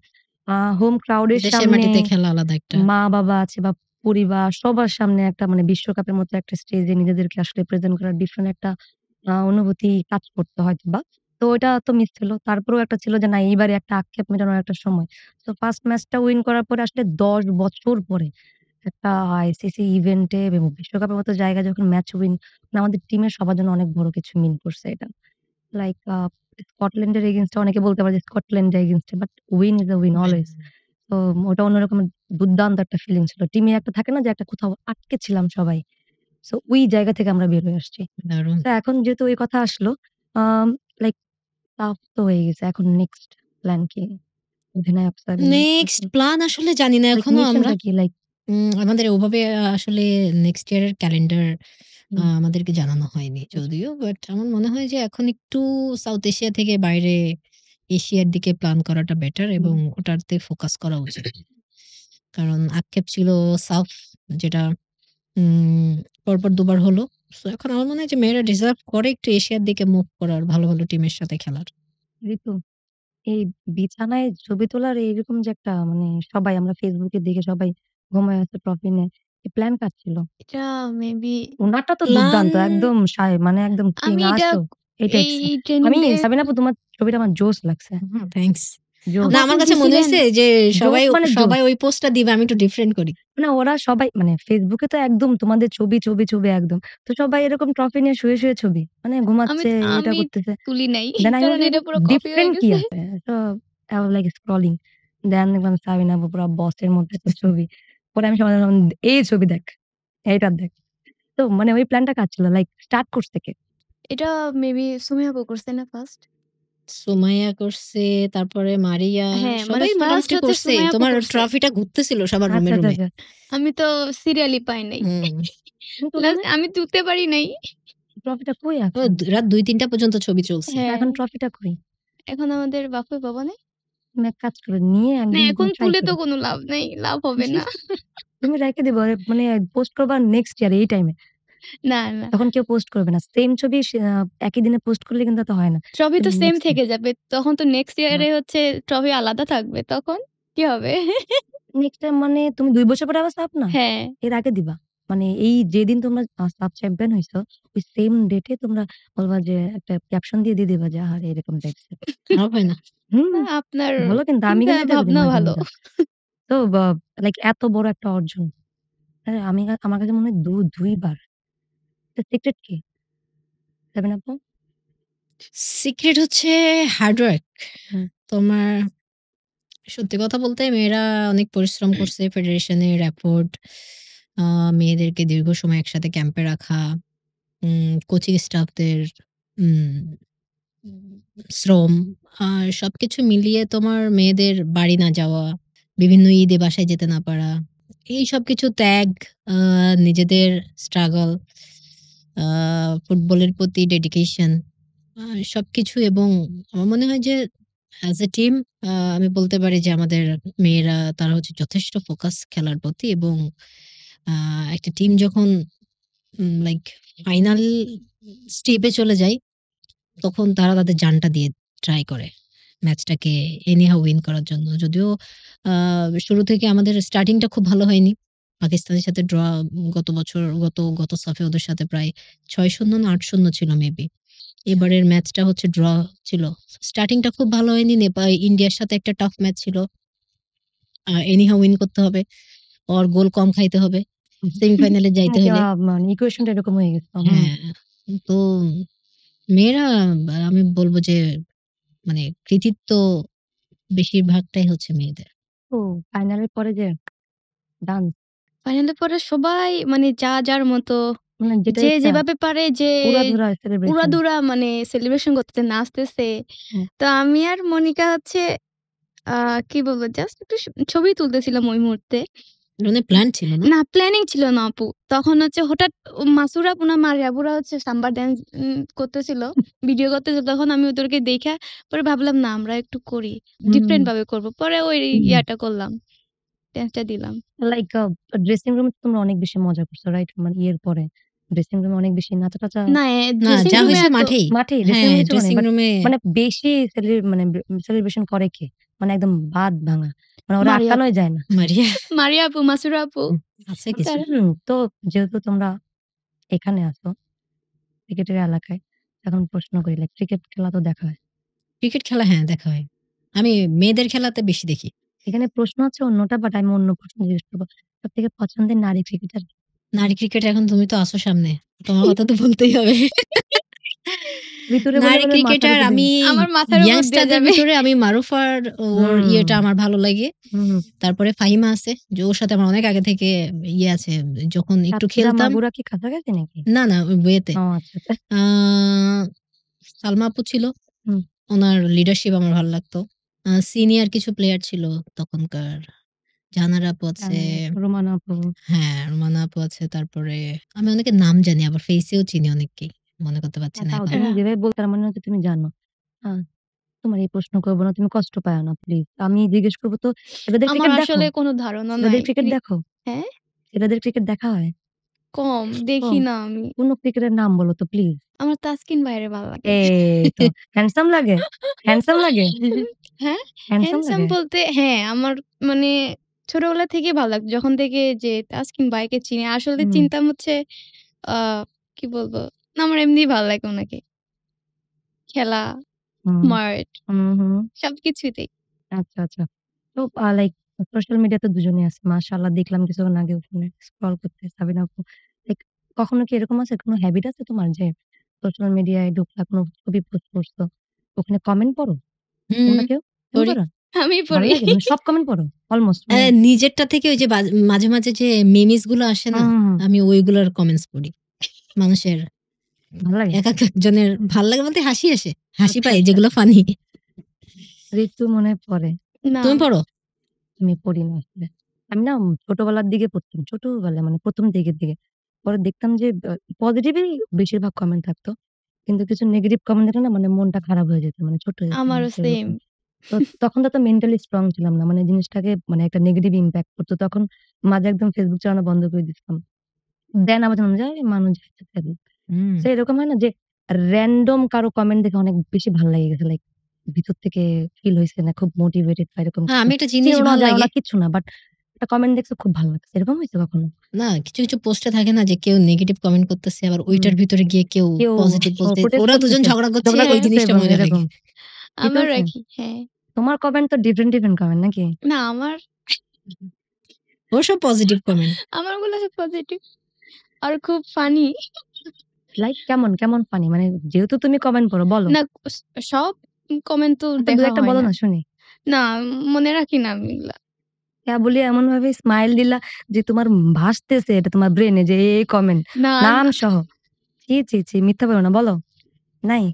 হোম ক্রাউড এর দেশের সামনে মাটিতে খেলা আলাদা একটা মা-বাবা আছে বা পরিবার সবার সামনে একটা মানে বিশ্বকাপের মতো একটা স্টেজে নিজেদেরকে আসলে প্রেজেন্ট করার ডিফারেন্ট একটা অনুভূতি কাজ করতো হয়তোবা। তো ওইটা তো মিস ছিল। তারপরেও একটা ছিল যে না এইবারে একটা আক্ষেপ মেটানোর একটা সময়। তো ফার্স্ট ম্যাচটা উইন করার পরে আসলে ১০ বছর পরে একটা আইসিসি ইভেন্টে এবং বিশ্বকাপের মতো জায়গায় যখন ম্যাচ উইন মানে আমাদের টিমের সবার জন্য অনেক বড় কিছু মিন করছে এটা। লাইক স্কটল্যান্ডের এগেইনস্ট এ অনেকে বলতে পারে যে স্কটল্যান্ডের against A but win is a win win always. তো ওটা অন্যরকম দুর্দান্ত একটা ফিলিং ছিল। টিমে একটা থাকে না যে একটা কোথাও আটকে ছিলাম সবাই। সো ওই জায়গা থেকে আমরা বের হয়ে আসছি। দারুণ। তো এখন যেহেতু ওই কথা আসলো আম লাইক টাফ তো হয়ে গেছে। এখন নেক্সট প্ল্যান কি? অধিনায়ক সাবিনা নেক্সট প্ল্যান আসলে জানি না লাইক এখনো আমরা। মিশনটা কি? লাইক আমাদের ওভাবে আসলে নেক্সট ইয়ার এর ক্যালেন্ডার হুম, আমাদেরকে জানানো হয়নি আচ্ছা, যদিও। বাট আমার মনে হয় যে এখন একটু সাউথ এশিয়া থেকে বাইরে এশিয়ার দিকে প্ল্যান করাটা বেটার হুম, এবং ওটাতে ফোকাস করা উচিত। কারণ আক্ষেপ ছিল সাফ যেটা উম পরপর দুবার হলো। সো এখন আমার মনে হয় যে মেয়েরা ডিজার্ভ করে একটু এশিয়ার দিকে মুভ করার ভালো, ভালো টিমের সাথে খেলার। ঋতু এই বিছানায় ছবি তোলার এইরকম যে একটা মানে সবাই আমরা Facebook এ দেখে সবাই ঘুমায়ে আছে ট্রফি নিয়ে। এই প্ল্যান কার ছিল? এটা মেবি উনারটা তো প্ল্যান দুর্দান্ত। একদম মানে একদম কিং আমি এটা আসো এই এই টাইপস এর। আমি ট্রেনিংটা সাবিনা আপু তোমার ছবিটা আমার জোস লাগছে। থ্যাংকস। জোস। না আপু আমার কাছে মনে দিছিলেন? হইছে যে সবাই, জোস মানে জোস। সবাই ওই পোস্টটা দিবে আমি একটু ডিফারেন্ট করি। মানে ওরা সবাই মানে Facebook এ তো একদম তোমাদের ছবি একদম। তো সবাই এরকম ট্রফি নিয়ে শুয়ে ছবি। মানে আমি ঘুমাচ্ছে, এটা আমি করতেছে। তুলি নাই। দেন I was কারণ like এটা পুরো কপি হয়ে ডিফারেন্ট কি গেছে। আছে? তো I was like scrolling দেন দেখলাম সাবিনা আপু পুরা বসের মধ্যে একটা ছবি। পরে আমি সমাধান এই ছবি দেখ, এইটা দেখ। তো মানে ওই প্ল্যানটা কার ছিল? লাইক স্টার্ট করছে কে? এটা মেবি সুমাইয়া আপু করছে না ফার্স্ট? সুমাইয়া করছে, তারপরে মারিয়া, হ্যাঁ, মানে সবাই ফার্স্ট মোটামুটি হচ্ছে করছে। সুমাইয়া আপু তোমার করছে। ট্রফিটা ঘুরতেছিল সবার রুমে, আচ্ছা, আচ্ছা, রুমে। আচ্ছা। আমি তো সিরিয়ালই পাই নাই। হুম। তুমি তুলো লাস্ট নাই? আমি তুলতে পারি নাই। ট্রফিটা কই ও এখন? রাত ২-৩টা পর্যন্ত ছবি চলছে। হ্যাঁ, এখন ট্রফিটা কই? এখন আমাদের বাফুফে পাবা নাই? তুমি এক কাজ করো, নিয়ে না একদিন এখন ট্রাই তুলে তো করো। কোনো লাভ নাই। লাভ হবে না। তুমি রেখে দিবা, মানে পোস্ট করবা নেক্সট ইয়ার এই টাইমে। না, না। তখন কেউ পোস্ট করবে না। সেম ছবি একই দিনে পোস্ট করলে কিন্তু এত হয় না। ট্রফি তো তুমি সেম নেক্সট থেকে যাবে। তখন তো নেক্সট না, ইয়ারে হচ্ছে ট্রফি আলাদা থাকবে। তখন কি হবে? নেক্সট টাইম মানে তুমি ২ বছর পরে আবার সাব না? হ্যাঁ। এর আগে দিবা। মানে এই যেদিন তোমরা সাব চ্যাম্পিয়ন হইছো, ওই সেম ডেটে তোমরা বলবা যে একটা ক্যাপশন দিয়ে দিবা যে আহারে এরকম টাইপসের। খারাপ হয় না? হুম, আপনার ভালো কিন্তু আমি চিন্তা কিন্তু এটা করি ভাবনা মাঝে, ভালো। মাঝে। তো লাইক এত বড় একটা অর্জন। হ্যাঁ, আমার কাছে মনে হয় ২ বার। এটা সিক্রেট কি? সাবিনা আপু? সিক্রেট হচ্ছে হার্ড ওয়ার্ক। হুম, তোমার সত্যি কথা বলতে মেয়েরা অনেক পরিশ্রম করছে। ফেডারেশনের এফোর্ট, আ মেয়েদেরকে দীর্ঘ সময় একসাথে ক্যাম্পে রাখা, কোচিং স্টাফদের উম শ্রম, আর সবকিছু মিলিয়ে তোমার মেয়েদের বাড়ি না যাওয়া, বিভিন্ন ঈদে বাসায় যেতে না পারা, এই সবকিছু ত্যাগ, আ নিজেদের স্ট্রাগল, আ ফুটবলের প্রতি ডেডিকেশন, আ সবকিছু, এবং আমার মনে হয় যে অ্যাজ এ টিম আমি বলতে পারি যে আমাদের মেয়েরা তারা হচ্ছে যথেষ্ট ফোকাস খেলার প্রতি, এবং আ একটা টিম যখন লাইক ফাইনাল স্টেপে চলে যায়, তখন তারা তাদের জানটা দিয়ে ট্রাই করে ম্যাচটাকে এনিহাউ উইন করার জন্য। যদিও আ শুরু থেকে আমাদের স্টার্টিংটা খুব ভালো হয়নি। পাকিস্তানের সাথে ড্র, গত বছর গত সাফে ওদের সাথে প্রায় ৬-০ না ৮-০ ছিল মেবি। এবারের ম্যাচটা হচ্ছে ড্র ছিল। স্টার্টিংটা খুব ভালো হয়নি। ইন্ডিয়ার সাথে একটা টাফ ম্যাচ ছিল। এনিহাউ উইন করতে হবে। ওর গোল কম খাইতে হবে সেমিফাইনালে যাইতে হ্যাঁ, হলে। মানে ইকুয়েশনটা এরকম হয়ে গেছে। হুম। হ্যাঁ, তো মেয়েরা আমি বলব যে মানে কৃতিত্ব বেশিরভাগটাই হচ্ছে মেয়েদের। তো ফাইনালের পরে যে ডান্স, ফাইনালের পরে সবাই মানে যার মতো মানে যেটা যে একটা যেভাবে পারে যে উড়াধুরা সেলিব্রেশন। উড়াদুরা মানে সেলিব্রেশন করতেছে, নাচতেছে। হুম, তো আমি আর মনিকা হচ্ছে আ কি বলবো জাস্ট একটু ছবি তুলতেছিলাম ওই মুহূর্তে। মানে প্ল্যান ছিল না? না প্ল্যানিং ছিল না আপু। তখন হচ্ছে হঠাৎ মাসুরা আপু না মারিয়া আপুরা হচ্ছে সাম্বার ড্যান্স করতেছিল, ভিডিও করতেছিল। তখন আমি ওদেরকে দেইখা পরে ভাবলাম না আমরা একটু করি। হুম, ডিফারেন্ট ভাবে করব। পরে ওই হুম। ইয়াটা করলাম। ড্যান্সটা দিলাম। লাইক ড্রেসিং রুমে তোমরা অনেক বেশি মজা করছো, রাইট? মানে ইয়ের পরে ড্রেসিং রুমে অনেক বেশি নাচা-টাচা না না, ড্রেসিং যা রুমে হইছে এত মাঠেই। মাঠেই ড্রেসিং হ্যাঁ, রুমে কিছু করে নাই। ড্রেসিং বাট রুমে মানে বেশি মানে সেলিব্রেশন করে কে? মানে একদম বাঁধ ভাঙা। মানে ওরা মারিয়া আটকানোই যায় না। মারিয়া মারিয়া আপু, মাসুরা আপু। আছে কিছু। তারা তো যেহেতু তোমরা এখানে আছো ক্রিকেটের এলাকায়, এখন প্রশ্ন করি, লাইক ক্রিকেট খেলা তো দেখা হয়। ক্রিকেট খেলা হ্যাঁ, দেখা হয়। আমি মেয়েদের খেলাতে বেশি দেখি। এখানে প্রশ্ন হচ্ছে অন্যটা, বাট আমি অন্য প্রশ্ন জিজ্ঞেস করব। সবথেকে পছন্দের নারী ক্রিকেটার কে? নারী ক্রিকেট এখন তুমি তো আছো সামনে। তোমার কথা তো বলতেই হবে। ভিতরে বলে, নারী বলে মাথার ক্রিকেটার উপর দিয়ে আমি আমার মাথার উপর দিয়ে ইয়াংস্টারদের যাবে। ভিতরে আমি মারুফার ওর হুম, ইয়েটা আমার ভালো লাগে। হুম। তারপরে ফাহিমা আছে যে ওর সাথে আমার অনেক আগে থেকে ইয়ে আছে। যখন একটু সাতক্ষীরা খেলতাম, মাগুরা কি কাছাকাছি নাকি? না, না ওই বুয়েটে। ও আচ্ছা, আচ্ছা। আ সালমা আপু ছিল। হুম। উনার লিডারশিপ আমার ভাল লাগতো। সিনিয়র কিছু প্লেয়ার ছিল তখনকার। জাহানারা আপু আছে। রোমানা আপু। হ্যাঁ, রুমানা আপু আছে। তারপরে আমি অনেকের নাম জানি, আবার ফেইসেও চিনি অনেককেই। মনে করতে পারছি হ্যাঁ, না তাও এখন। তুমি যেভাবে বলতে তার মানে হচ্ছে তুমি জানো। আ তোমার এই প্রশ্ন করব না। তুমি কষ্ট পায়ো না প্লিজ। আমি জিজ্ঞেস করব তো ছেলেদের আমার ক্রিকেট দেখো? আসলে কোনো ধারণা ছেলেদের নাই। ক্রিকেট দেখো? হ্যাঁ? ছেলেদের ক্রিকেট দেখা হয়? কম দেখি কম? না আমি। কোন ক্রিকেটের নাম বলো তো প্লিজ? আমার তাসকিন ভাইরে ভাল লাগে। এই তো হ্যান্ডসাম লাগে? হ্যান্ডসাম লাগে? হ্যাঁ? হ্যান্ডসাম হ্যান্ডসাম লাগে? বলতে হ্যাঁ, আমার মানে ছোটবেলা থেকেই ভালো লাগতো। যখন থেকে যে তাসকিন ভাইকে চিনি। আসলে হুম, চিনতাম হচ্ছে আ কি বলবো? না আমার এমনিই ভালো লাগে উনাকে। খেলা, হুম, স্মার্ট হুম, হুম। সবকিছুতেই। আচ্ছা, আচ্ছা। তো লাইক সোশ্যাল মিডিয়াতে দুজনেই আছে। মাশাআল্লাহ দেখলাম কিছুক্ষণ আগে ফোনে স্ক্রল করতে সাবিনা আপু। লাইক কখনো কি এরকম আছে, কোন হ্যাবিট আছে তোমার যে সোশ্যাল মিডিয়ায় ঢুকলা, কোন ছবি পোস্ট করছো, ওখানে কমেন্ট পড়ো? হুম, তোমরা কেউ? তুমি পড়ি। পড়ো? আমি ভালো পড়ি। লাগে? মানে সব কমেন্ট পড়ো? অলমোস্ট মানে নিজেরটা থেকে ওই যে মাঝে, মাঝে যে মিমিস গুলো আসে না? হুম, হুম, হুম। আমি ওইগুলোর কমেন্টস পড়ি। মানুষের ভাল লাগে? একেকজনের ভাল লাগে বলতে হাসি আসে। হাসি আচ্ছা, পাই আচ্ছা। যেগুলো ফানি। ঋতু মনে হয় পড়ে। না, তুমি পড়ো? আমি পড়ি না আসলে। আমি না ছোটবেলার দিকে পড়তাম। ছোটবেলায় মানে ১ম দিকের দিকে। পরে দেখতাম যে পজিটিভই বেশিরভাগ কমেন্ট থাকতো। কিন্তু কিছু নেগেটিভ কমেন্ট দেখলে না মানে মনটা খারাপ হয়ে যেত। মানে ছোট যেতাম আমারও সেম। এরকম। তো তখন তো মেন্টালি স্ট্রং ছিলাম না। মানে জিনিসটাকে মানে একটা নেগেটিভ ইমপ্যাক্ট করতো। তখন মাঝে একদম Facebook চালানো বন্ধ করে দিছিলাম। দেন আবার জানলাম যে মানুষ যা ইচ্ছা তাই বলুক। হুম। সো এরকম হয় না যে র‍্যান্ডম কারো কমেন্ট দেখে অনেক বেশি ভাল লেগে গেছে। লাইক ভিতর থেকে ফিল হইছে না খুব মোটিভেটেড বা এরকম হ্যাঁ, কিছু। আমি একটা জিনিস চিনো না, ভাল জানো লাগে। না, কিচ্ছু না। বাট একটা কমেন্ট দেখছো খুব ভালো লাগছে। এরকম হইছে কখনো? না, কিছু পোস্টে থাকে না যে কেউ নেগেটিভ কমেন্ট করতেছে আবার হুম। ওইটার ভিতরে গিয়ে কেউ কেউ পজিটিভ বলতে প্রোটেস্ট ওরা দুজন করতেছে। ঝগড়া করছে ঝগড়া ওই হ্যাঁ, করতেছে জিনিসটা এবং মজা লাগে। এরকম। ঠিক আমারও আছে? একই। হ্যাঁ। তোমার কমেন্ট তো ডিফারেন্ট, ডিফারেন্ট কমেন্ট নাকি? না আমার ওর সব পজিটিভ কমেন্ট। আমারগুলো সব পজিটিভ আর খুব ফানি। লাইক কেমন, কেমন ফানি? মানে যেহেতু তুমি কমেন্ট পড়ো বলো। না সব কমেন্ট তো আচ্ছা ২ দেখা ১ টা হয় বলো না। না শুনি। না মনে রাখি না আমি এগুলা। বলি এমনভাবে স্মাইল দিলা যে তোমার ভাসতেছে এটা তোমার ব্রেইনে যে এই কমেন্ট না, নাম না সহ। ছি, ছি, ছি মিথ্যা বলো না বলো। নাই?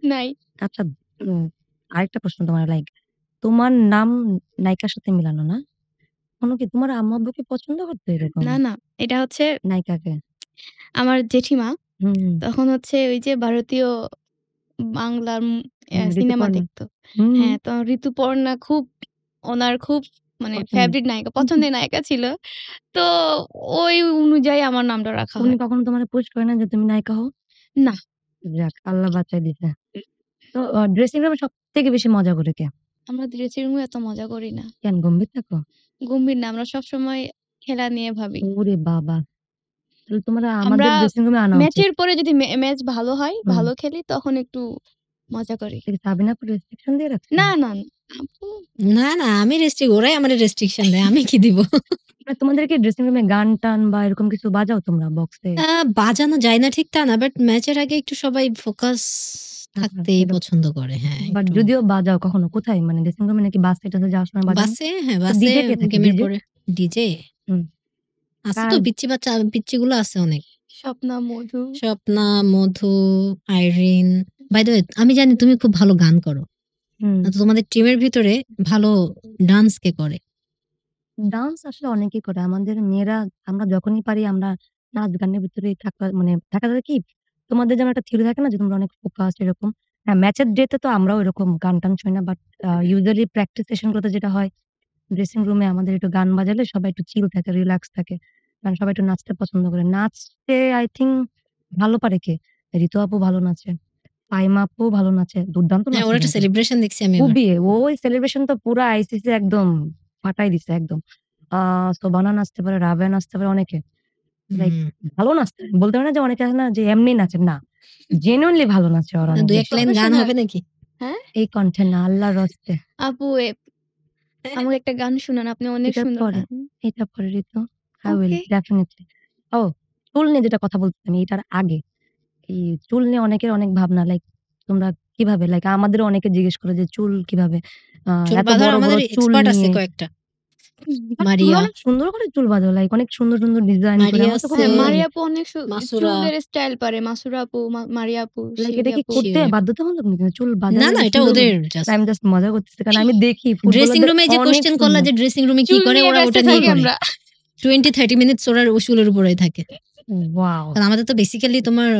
নাই। আচ্ছা উম আরেকটা প্রশ্ন তোমার লাইক তোমার নাম নায়িকার সাথে মিলানো না? কোনো কি তোমার আম্মু-আব্বু কি পছন্দ করতো এরকম? না, না। এটা হচ্ছে নায়িকাকে? আমার জেঠিমা হুম, হুম, তখন হচ্ছে ওই যে ভারতীয় বাংলার হুম, সিনেমা ঋতুপর্ণা। দেখতো। হুম, হুম, হ্যাঁ, তো ঋতুপর্ণা খুব ওনার খুব মানে পছন্দ। ফেভারিট নায়িকা, পছন্দের নায়িকা ছিল। তো ওই অনুযায়ী আমার নামটা রাখা উনি হয়। কখনো তোমারে পুশ করে না যে তুমি নায়িকা হও? না, যাক আল্লাহ বাঁচায় দিছে। তো ড্রেসিং রুমে সবথেকে বেশি মজা করে কে? আমরা ড্রেসিং রুমে এত মজা করি না। কেন গম্ভীর থাকো? গম্ভীর না, আমরা সবসময় খেলা নিয়ে ভাবি। ওরে বাবা! তাহলে তোমার আমরা আমাদের ড্রেসিং রুমে আনা উচিত। ম্যাচের পরে যদি ম্যাচ ভালো হয়, হুম। ভালো খেলি তখন একটু মজা করি। এটা কি সাবিনা আপু রেস্ট্রিকশন দিয়ে রাখছে? না, না, না। আপু না, না আমি ওরাই আমারে রেস্ট্রিকশন দেয়। আমি কি দিব? মানে তোমাদের কি ড্রেসিং রুমে গান-টান বা এরকম কিছু বাজাও তোমরা বক্সে? আ বাজানো যায় না ঠিক তা না। বাট ম্যাচের আগে একটু সবাই ফোকাস থাকতেই এরকম। পছন্দ করে। হ্যাঁ, বাট একটু যদিও বাজাও কখনো কোথায়? মানে ড্রেসিং রুমে নাকি বাসে-টাসে যাওয়ার সময় বাজাও না? বাসে হ্যাঁ, তো বাসে ডিজে কে থাকে? গেমের ডিজে? পরে ডিজে হুম। আছে তো কার পিচ্চিগুলো আছে অনেক। স্বপ্না, মধু। স্বপ্না, মধু, আইরিন। বাই দ্যা ওয়ে আমি জানি তুমি খুব ভালো গান করো। হুম। তো তোমাদের টিমের ভিতরে ভালো ডান্স কে করে? ডান্স আসলে অনেকেই করে। আমাদের মেয়েরা আমরা যখনই পারি আমরা নাচ গানের ভিতরেই থাকা মানে দেখা যায় কি তোমাদের যেমন একটা থিওরি থাকে না যে তোমরা অনেক ফোকাসড এরকম। হ্যাঁ, ম্যাচের ডেতে তো আমরাও এরকম গান-টান শুনি না। বাট ইউজুয়ালি প্র্যাকটিস সেশন গুলোতে যেটা হয় ড্রেসিং রুমে আমাদের একটু গান বাজালে সবাই একটু চিল থাকে, রিল্যাক্স থাকে। কারণ সবাই একটু নাচতে পছন্দ করে। নাচতে আই থিংক ভালো পারে কে? ঋতু আপু ভালো নাচে। পাইমা আপুও ভালো নাচে। দুর্দান্ত হ্যাঁ, নাচে ওর একটা কিন্তু। সেলিব্রেশন দেখছি আমি এবার। খুবই ওই সেলিব্রেশন তো পুরা আইসিসি একদম ফাটাই দিছে একদম। আ শোভানা নাচতে পারে, রাবেয়া নাচতে পারে অনেকে। লাইক হুম। ভালো নাচতে বলতে পারে না যে অনেকে আছে না যে এমনি নাচে। না। জেনুইনলি ভালো নাচে ওরা অনেক ২-১ বেশি। লাইন গান প্রফেশনাল। হবে নাকি? হ্যাঁ? এই কণ্ঠে না আল্লাহর হস্তে। আপু আমাকে একটা গান শোনান। আপনি অনেক এটার সুন্দর পরে, গান। এটার পরে ঋতু I will ওকে। definitely ও চুল নিয়ে যেটা কথা বলতেছিলাম এটার আগে। এই চুল নিয়ে অনেকের অনেক ভাবনা লাইক তোমরা কিভাবে লাইক আমাদেরও অনেকে জিজ্ঞেস করে যে চুল কিভাবে চুল এত বাঁধার বড়, বড় আমাদের চুল এক্সপার্ট আছে নিয়ে কয়েকটা। বাট তোমরা মারিয়া, অনেক সুন্দর করে চুল বাঁধো। লাইক অনেক সুন্দর, সুন্দর ডিজাইন করে। মারিয়া আমার তো খুব আছে, হ্যাঁ, ভালো মারিয়া লাগে। আপু অনেক মাসুরা, চুলের স্টাইল পারে। মাসুরা আপু, মারিয়া আপু, লাইক এটা শিউলি কি আপু। করতে শিউলি হয় আপু। বাধ্যতামূলক নাকি? চুল না, বাঁধালে না কি এটা সুন্দর ওদের করে? না জাস্ট আমি জাস্ট মজা করতেছি। কারণ আমি দেখি ড্রেসিং ফুটবলারদের রুমে যে অনেক কোয়েশ্চেন করলা সুন্দর। যে ড্রেসিং রুমে কি চুল করে নিয়ে ওরা ব্যস্ত ওটা নিয়েই থাকি করে। আমরা। 20-30 মিনিটস ওরা চুলের উপরেই থাকে। ওয়াও! কারণ আমাদের তো বেসিক্যালি তোমার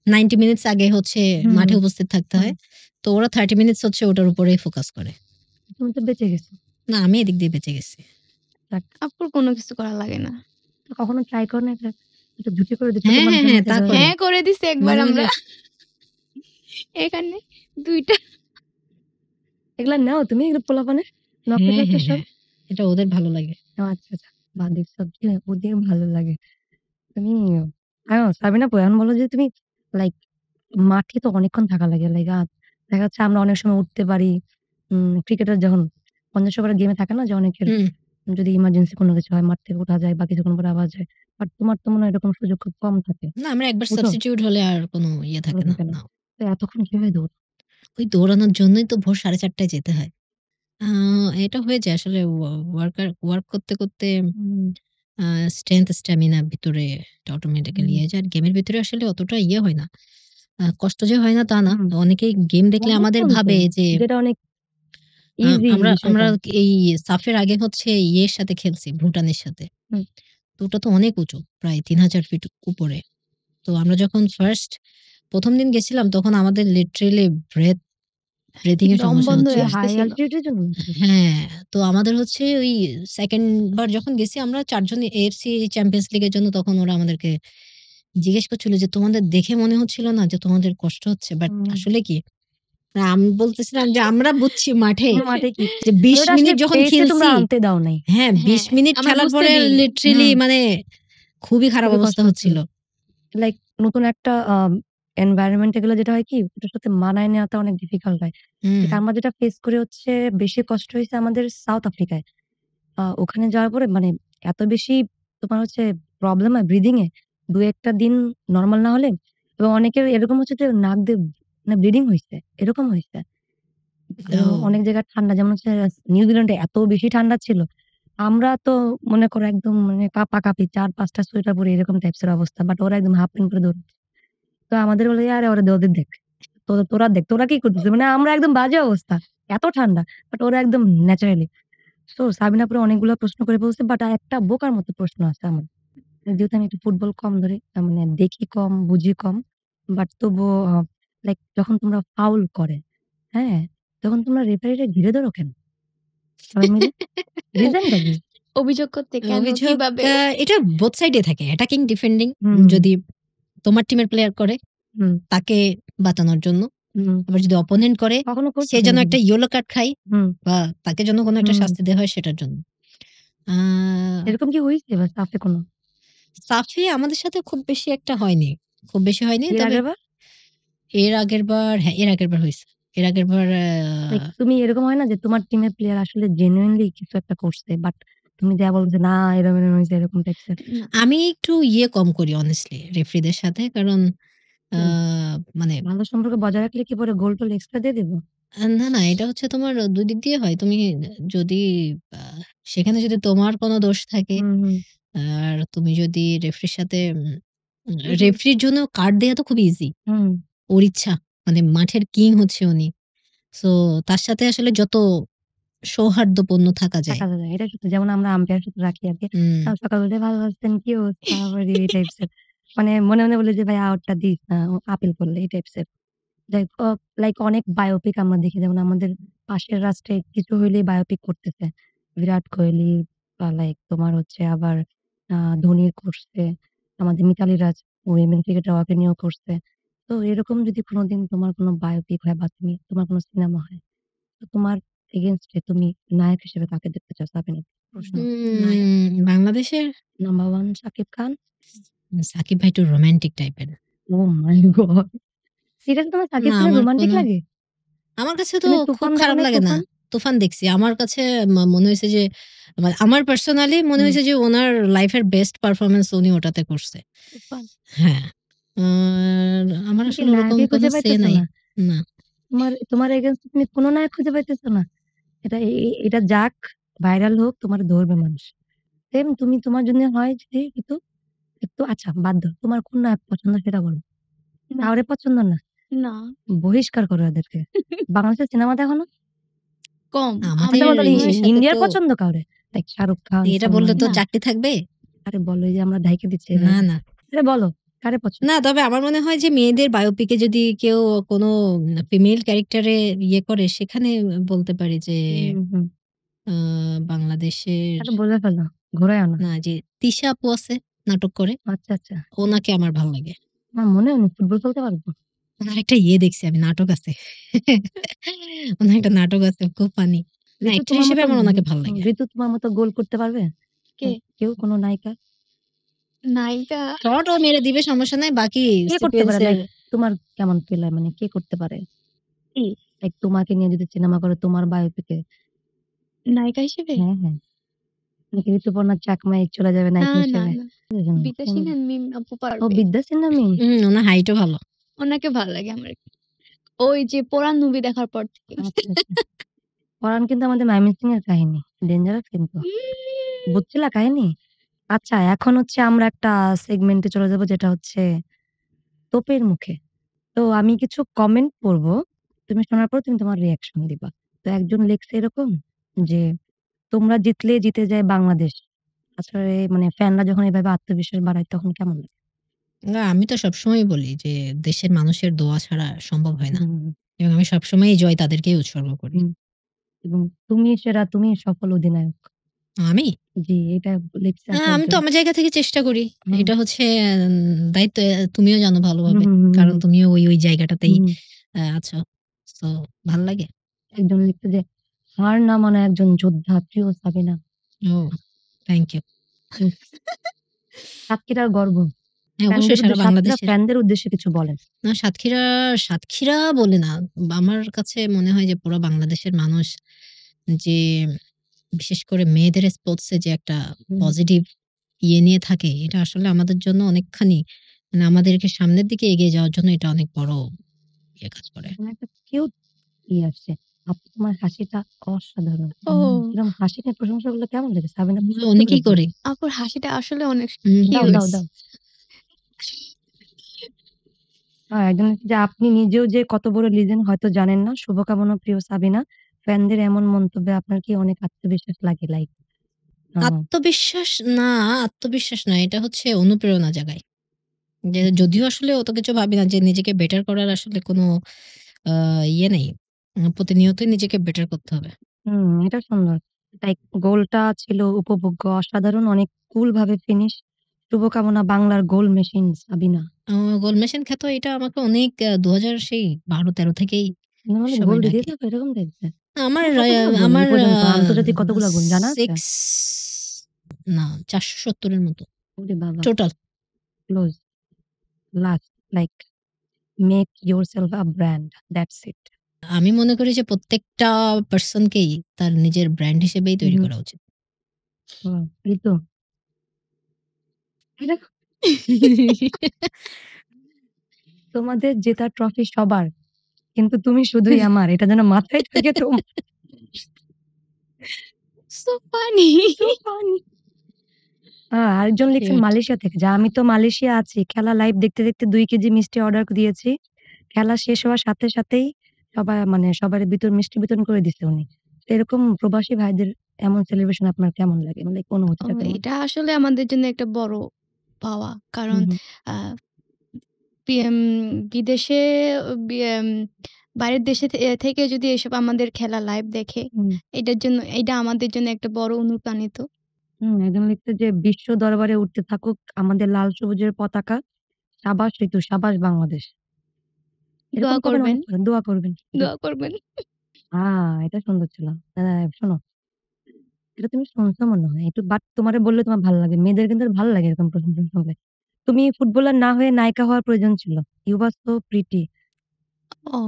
90 মিনিটস আগে হচ্ছে হুম, মাঠে উপস্থিত থাকতে হুম। হয়। তো ওরা 30 মিনিটস হচ্ছে ওটার উপরেই ফোকাস করে। তুমি তো বেঁচে গেছো। না আমি এদিক দিয়ে বেঁচে গেছি। যাক। আপুর কোনো কিছু করা লাগে না। তো কখনো ট্রাই করো না এটা? একটু ঝুটি করে দিচ্ছ হ্যাঁ, তোমার হ্যাঁ, জন্য হ্যাঁ, তা যেভাবে করে। হ্যাঁ, করে দিছি একবার মাঝে, মাঝে আমরা। এখানে ২ টা। এগুলা নেও তুমি এগুলো পোলাপানের? হ্যাঁ, নখে-টখে হ্যাঁ, সব? হ্যাঁ। এটা ওদের ভালো লাগে। ও আচ্ছা, আচ্ছা। বাহ! সবজি ওদের ভালো লাগে। তুমি সাবিনা আপু এখন বলো যে তুমি লাইক মাঠে তো অনেকক্ষণ থাকা লাগে। লাইক দেখা যাচ্ছে আমরা অনেক সময় উঠতে পারি। ক্রিকেটার যখন ৫০ ওভারের গেমে থাকে না যে অনেকের হুম। যদি ইমার্জেন্সি কোনো কিছু হয় মাঠ থেকে উঠা যায় বা কিছুক্ষণ পরে আবার যায়। বাট তোমার তো মনে হয় এরকম সুযোগ খুব কম থাকে। না আমরা একবার উঠো? সাবস্টিটিউট হলে আর কোনো ইয়ে থাকে না। থাকে না। না। তো এতক্ষণ কিভাবে দৌড়? ওই দৌড়ানোর জন্যই তো ভোর ৪:৩০ টায় যেতে হয়। আ এটা হয়ে যায় আসলে ওয়ার্ক করতে, করতে হুম, স্ট্রেংথ, স্ট্যামিনা ভিতরে এটা অটোমেটিক্যালি হুম। যায়। আর গেমের ভিতরে আসলে অতটা হয় না। কষ্ট যে হয় না তা না। হুম। অনেকেই গেম দেখলে আমাদের অনেকক্ষণ তো। ভাবে যে যেটা অনেক আ ইজি আমরা আমরা বিষয়টা। এই সাফের আগে হচ্ছে সাথে খেলছি, ভুটানের সাথে। হুম। তো ওটা তো অনেক উঁচু। প্রায় ৩,০০০ ফিট উপরে। তো আমরা যখন ফার্স্ট ১ম দিন গেছিলাম তখন আমাদের লিটারেলি ব্রিথিং এর দম সমস্যা বন্ধ হয়ে হচ্ছিল। হাই আসতেছিল। অ্যালটিটিউড এর জন্য নাকি? হ্যাঁ, তো আমাদের হচ্ছে ওই 2nd বার যখন গেছি আমরা ৪ জন AFC চ্যাম্পিয়ন্স লিগের জন্য তখন ওরা আমাদেরকে জিজ্ঞেস করছিল যে, "তোমাদের দেখে মনে হচ্ছিল না যে তোমাদের কষ্ট হচ্ছে?" বাট হুম। আসলে কি? আমি বলতেছিলাম যে, "আমরা বুঝছি মাঠে মাঠে কি? যে মানে ২০ ওটা আসলে মিনিট যখন পেসে তোমরা খেলছি" আনতে দাও নাই। হ্যাঁ, ২০ হ্যাঁ, মিনিট আমরা খেলার বুঝতে পরে দেইনি। লিটারেলি হুম। মানে খুবই খারাপ খুবই কষ্ট অবস্থা হচ্ছিল। হচ্ছিল। লাইক নতুন একটা এনভায়রনমেন্ট এ গেলে যেটা হয় কি? ওটার সাথে মানায় নেওয়াটা অনেক ডিফিকাল্ট হয়। হুম, লাইক আমরা যেটা ফেস করি হচ্ছে বেশি কষ্ট হইছে আমাদের সাউথ আফ্রিকায়। ওখানে যাওয়ার পরে মানে এত বেশি তোমার হচ্ছে প্রবলেম হয় ব্রিথিং এ ২-১ টা দিন নরমাল না হলে এবং অনেকের এরকম হচ্ছে যে নাক দিয়ে মানে ব্লিডিং হইছে। এরকম হইছে। এবং ও অনেক জায়গায় ঠান্ডা যেমন হচ্ছে নিউজিল্যান্ডে এত বেশি ঠান্ডা ছিল। আমরা তো মনে করো একদম মানে কাঁপাকাঁপি ৪-৫ টা সোয়েটার পরে এরকম টাইপস এর অবস্থা। বাট ওরা একদম হাফ প্যান্ট পরে দৌড়াচ্ছে। তো আমাদের বলে, "আরে ওদের দেখ। তোরা দেখ, তোরা কি করতেছিস?" মানে আমরা একদম বাজে অবস্থা। এত ঠান্ডা। বাট ওরা একদম ন্যাচারালি। সো সাবিনা আপুরে অনেকগুলো প্রশ্ন করে ফেলছে। বাট একটা বোকার মতো প্রশ্ন আছে আমার। যেহেতু আমি একটু ফুটবল কম ধরি, মানে দেখি কম, বুঝি কম। বাট তবুও লাইক যখন তোমরা ফাউল করে, হ্যাঁ? তখন তোমরা রেফারিরে ঘিরে ধরো কেন? সবাই মিলে? রিজনটা কি? অভিযোগ করতে কেন? অভিযোগ কিভাবে? এটা বোথ সাইডে থাকে। অ্যাটাকিং, ডিফেন্ডিং হুম, যদি তোমার টিমের প্লেয়ার করে হুম, তাকে বাঁচানোর জন্য। হুম। আবার যদি অপোনেন্ট করে কখনো সে করতেছে যেন নাকি? একটা ইয়েলো কার্ড খায় হুম, বা তাকে যেন কোনো একটা হুম। শাস্তি দেওয়া হয় সেটার জন্য। আ এরকম কি হইছে বা সাফে কোনো? সাফে আমাদের সাথে খুব বেশি একটা হয়নি। খুব বেশি হয়নি। এর তবে আগের বার? এর আগের বার হ্যাঁ, এর আগের বার হইছে। এর আগের বার লাইক তুমি এরকম হয় না যে তোমার টিমের প্লেয়ার আসলে জেনুইনলি কিছু একটা করছে। বাট তুমি যায়া বলবা যে, "না এরকম হইছে" এরকম টাইপস এর? না। আমি একটু কম করি honestly রেফারিদের সাথে। কারণ আ হুম। মানে ভালো সম্পর্ক বজায় রাখলে কি পরে গোল-টোল এক্সট্রা দিয়ে দিব? না, না এটা হচ্ছে তোমার ২ দিক দিয়ে হয়। তুমি যদি আ সেখানে যদি তোমার কোনো দোষ থাকে হুম, হুম। আর তুমি যদি রেফারির সাথে রেফারির জন্য কার্ড দেয়া তো খুব ইজি। হুম, ওর ইচ্ছা। মানে মাঠের কিং হচ্ছে উনি। সো তার সাথে আসলে যত সৌহার্দ্যপূর্ণ থাকা যায়। থাকা যায়। এটা সত্যি। যেমন আমরা আম্পায়ারের সাথে রাখি আরকি। হুম, সকালে উঠে ভালো আছেন, কি অবস্থা? আবার এই টাইপস এর। মানে মনে বলি যে, "ভাই আউটটা দিস না, ও আপিল করলে" এই টাইপস এর। যাই হোক লাইক অনেক বায়োপিক আমরা দেখি। যেমন আমাদের পাশের রাষ্ট্রে কিছু হইলেই বায়োপিক করতেছে। বিরাট কোহলি বা লাইক তোমার হচ্ছে আবার ধোনির করছে। আমাদের মিতালি রাজ উইমেন ক্রিকেটার ওকে নিয়েও করছে। তো এরকম যদি কোনদিন তোমার কোন বায়োপিক হয় বা তোমার কোন সিনেমা হয়, তো তোমার এগেইনস্ট এ তুমি নায়ক হিসেবে কাকে দেখতে চাও? সাবিনা? প্রশ্ন। নায়ক। বাংলাদেশের নাম্বার 1 শাকিব খান। সাকিব ভাই একটু রোমান্টিক টাইপের। ওহ মাই গড! সিরিয়াসলি তোমার সাকিব না খানের আমার রোমান্টিক কোনো লাগে? আমার কাছে তো তুমি খুব 'তুফান' দেখো খারাপ নাই লাগে না। 'তুফান'? 'তুফান' দেখছি। আমার কাছে মনে হইছে যে মানে আমার পার্সোনালি মনে হুম, হইছে যে উনার লাইফ এর বেস্ট পারফরম্যান্স উনি ওটাতে করছে। 'তুফান'। হ্যাঁ। আর আমার তুমি কি আসলে ওরকম নায়কই কোনো খুঁজে সে পাইতেছ নাই। না? না। তোমার এগেইনস্ট এ তুমি কোন নায়ক খুঁজে পাইতেছ না? এটা যাক, ভাইরাল হোক, তোমার ধরবে মানুষ। সেম তুমি তোমার জন্য হয় যদি একটু আচ্ছা বাদ দাও। তোমার কোন নায়ক পছন্দ সেটা বলো। না, কাউরে পছন্দ না? না। বহিষ্কার করো এদেরকে। বাংলাদেশের সিনেমা দেখো না? কম। আচ্ছা আমাদের তোমার তাহলে ইয়ের সাথে ইন্ডিয়ার তো পছন্দ কাউরে? লাইক শাহরুখ খান, এটা বললে সালমান তো না, চাকরি থাকবে? আরে বলো এই যে আমরা ঢাইকা দিচ্ছি না, এভাবে। না। আরে বলো কারে পছন্দ? না, তবে আমার মনে হয় যে মেয়েদের বায়োপিকে যদি কেউ কোনো ফিমেল ক্যারেক্টারে করে সেখানে বলতে পারি যে হুম, হুম। আ বাংলাদেশের আরে বলে ফেলো। ঘুরাইও না। না যে তিশা আপু আছে নাটক করে। আচ্ছা, আচ্ছা। ওনাকে আমার ভাল লাগে। আমার মনে হয়নি ফুটবল খেলতে পারবো। উনার একটা দেখছি আমি নাটক আছে। উনার একটা নাটক আছে খুব ফানি। না ঋতু অ্যাক্টর তোমার হিসেবে মতো আমার উনাকে ভাল লাগে। ঋতু তোমার মতো গোল করতে পারবে? কে? কেউ কোন নায়িকা? নায়িকা। শর্ট ও মেরে দিবে সমস্যা নাই। বাকি কে করতে সিকোয়েন্স পারে? এর লাইক তোমার কেমন ফিল হয়? মানে কে করতে পারে? কি? লাইক তোমাকে নিয়ে যদি সিনেমা করে তোমার বায়োপিক এ নায়িকা হিসেবে? হ্যাঁ, হ্যাঁ। নাকি ঋতুপর্ণা চাকমাই চলে যাবে না, নায়িকা না, হিসেবে? না। বুঝলাম না। বিদ্যা সিনহা মিম আপু ও পারবে। বিদ্যা সিনহা মিম? উনার হাইটও ভালো। ওনাকে ভাল লাগে আমার। ওই যে 'পরাণ' মুভি দেখার পর থেকে। আচ্ছা, আচ্ছা। পরান কিন্তু আমাদের ময়মনসিংহের কাহিনী। ডেঞ্জারাস কিন্তু। উম বুঝছিলা কাহিনী? আচ্ছা, এখন হচ্ছে আমরা একটা সেগমেন্টে চলে যাব যেটা হচ্ছে তোপের মুখে। তো আমি কিছু কমেন্ট পড়ব। তুমি শোনার পর তুমি তোমার রিঅ্যাকশন দিবা। তো একজন লিখছে এরকম যে, "তোমরা জিতলে জিতে যায় বাংলাদেশ।" আসলে মানে ফ্যানরা যখন এভাবে আত্মবিশ্বাস বাড়ায় তখন কেমন লাগে? না আমি তো সবসময়ই বলি যে দেশের মানুষের দোয়া ছাড়া সম্ভব হয় না। হুম, এবং আমি সবসময়ই জয় তাদেরকেই উৎসর্গ করি। হুম। এবং তুমি সেরা, তুমি সফল অধিনায়ক। আমি? জি, এটা লিখছে আসলে আমি তো একজন। আমার জায়গা থেকে চেষ্টা করি। হুম, এটা হচ্ছে দায়িত্ব তুমিও জানো হুম, ভালোভাবে। হুম, হুম, কারণ হুম, তুমিও ওই জায়গাটাতেই হুম। আছো। সো ভাল লাগে। একজন লিখছে যে, "হার না মানা একজন যোদ্ধা, প্রিয় সাবিনা।" ও থ্যাংক ইউ। হুম, সাতক্ষীরার গর্ব। হ্যাঁ, অবশ্যই ফ্যানদের সারা উদ্দেশ্যে সাতক্ষীরা বাংলাদেশের ফ্যানদের উদ্দেশ্যে কিছু বলেন। না সাতক্ষীরা বলে না। আমার কাছে মনে হয় যে পুরা বাংলাদেশের মানুষ যে বিশেষ করে মেয়েদের স্পোর্টস এ যে একটা হুম, পজিটিভ নিয়ে থাকে এটা আসলে আমাদের জন্য অনেকখানি মানে আমাদেরকে সামনের দিকে এগিয়ে যাওয়ার জন্য এটা অনেক বড় কাজ করে। এখন একটা কিউট আসছে। আপু তোমার হাসিটা অসাধারণ। ও! এরকম হাসি নিয়ে প্রশংসাগুলো কেমন লাগে? সাবিনা সত্যি করে অনেকেই বলো। করে। আপুর হাসিটা আসলে অনেক দাও, কিউট। দাও, দাও। একজন লিখছে যে আপনি নিজেও যে কত বড় লিজেন্ড হয়তো জানেন না। শুভকামনা প্রিয় সাবিনা। ফ্যানদের এমন মন্তব্যে আপনার কি অনেক আত্মবিশ্বাস লাগে? লাইক আ আত্মবিশ্বাস না, আত্মবিশ্বাস না এটা হচ্ছে অনুপ্রেরণা জাগায়। যে জি, জি। যদিও আসলে অত কিছু ভাবি না যে নিজেকে বেটার করার আসলে কোনো আ নেই। প্রতিনিয়তই নিজেকে বেটার করতে হবে। এটা সুন্দর। লাইক গোলটা ছিল উপভোগ্য, অসাধারণ, অনেক কুল ভাবে ফিনিশ। শুভকামনা বাংলার গোল মেশিন সাবিনা। আ গোল মেশিন খ্যাত এটা আমাকে অনেক ২০০০ সেই ১২-১৩ থেকেই মানে গোল সবাই দিতেই ডাকে। থাকো এরকম টাইপের? আমার তোমার আ কতগুলো গোল এই আমার পর্যন্ত? আন্তর্জাতিক কতগুলা গোল জানা আছে? 6 না ৪৭০ এর মতো ওরে বাবা! Total. Close, last like make yourself a brand. That's it. আমি মনে করি যে প্রত্যেকটা পারসনকেই তার নিজের ব্র্যান্ড হিসেবেই হু, তৈরি হু। করা উচিত। এই তো। এটা তোমাদের জেতা ট্রফি সবার। কিন্তু তুমি শুধুই আমার। এটা যেন মাথায় থাকে সো ফানি। So funny. আরেকজন লিখছেন কিউট। মালয়েশিয়া থেকে যে, "আমি তো মালয়েশিয়া আছি। খেলা লাইভ দেখতে, দেখতে ২ কেজি মিষ্টি অর্ডার দিয়েছি। খেলা শেষ হওয়ার সাথে, সাথেই মানে সবার মিষ্টি বিতরণ করে দিছে উনি।" তো এরকম প্রবাসী ভাইদের এমন সেলিব্রেশন আপনার কেমন লাগে? মানে অনুভূতিটা কেমন? এটা আসলে আমাদের জন্য একটা বড় পাওয়া। কারণ হুম, হুম, আ পিএম বিদেশে বিএম বাইরের দেশে থেকে যদি এসব আমাদের খেলা লাইভ দেখে, হুম, এটা আমাদের জন্য একটা বড় অনুপ্রাণিত। একজন লিখছে যে, "বিশ্ব দরবারে উঠতে থাকুক আমাদের লাল সবুজের পতাকা। সাবাস ঋতু, সাবাস বাংলাদেশ।" এরকম দোয়া কমেন্ট করবেন, অনেক করেন। দোয়া করবেন। জি। দোয়া করবেন। আ এটা সুন্দর ছিল। শোনো, এটা তুমি শুনছো মনে হয়। একটু বাট তোমারে বললে তোমার ভাল লাগে। মেয়েদের কিন্তু ভাল লাগে এরকম প্রশংসা শুনলে। তুমি ফুটবলার না হয়ে নায়িকা হওয়ার প্রয়োজন ছিল। You are so pretty. ও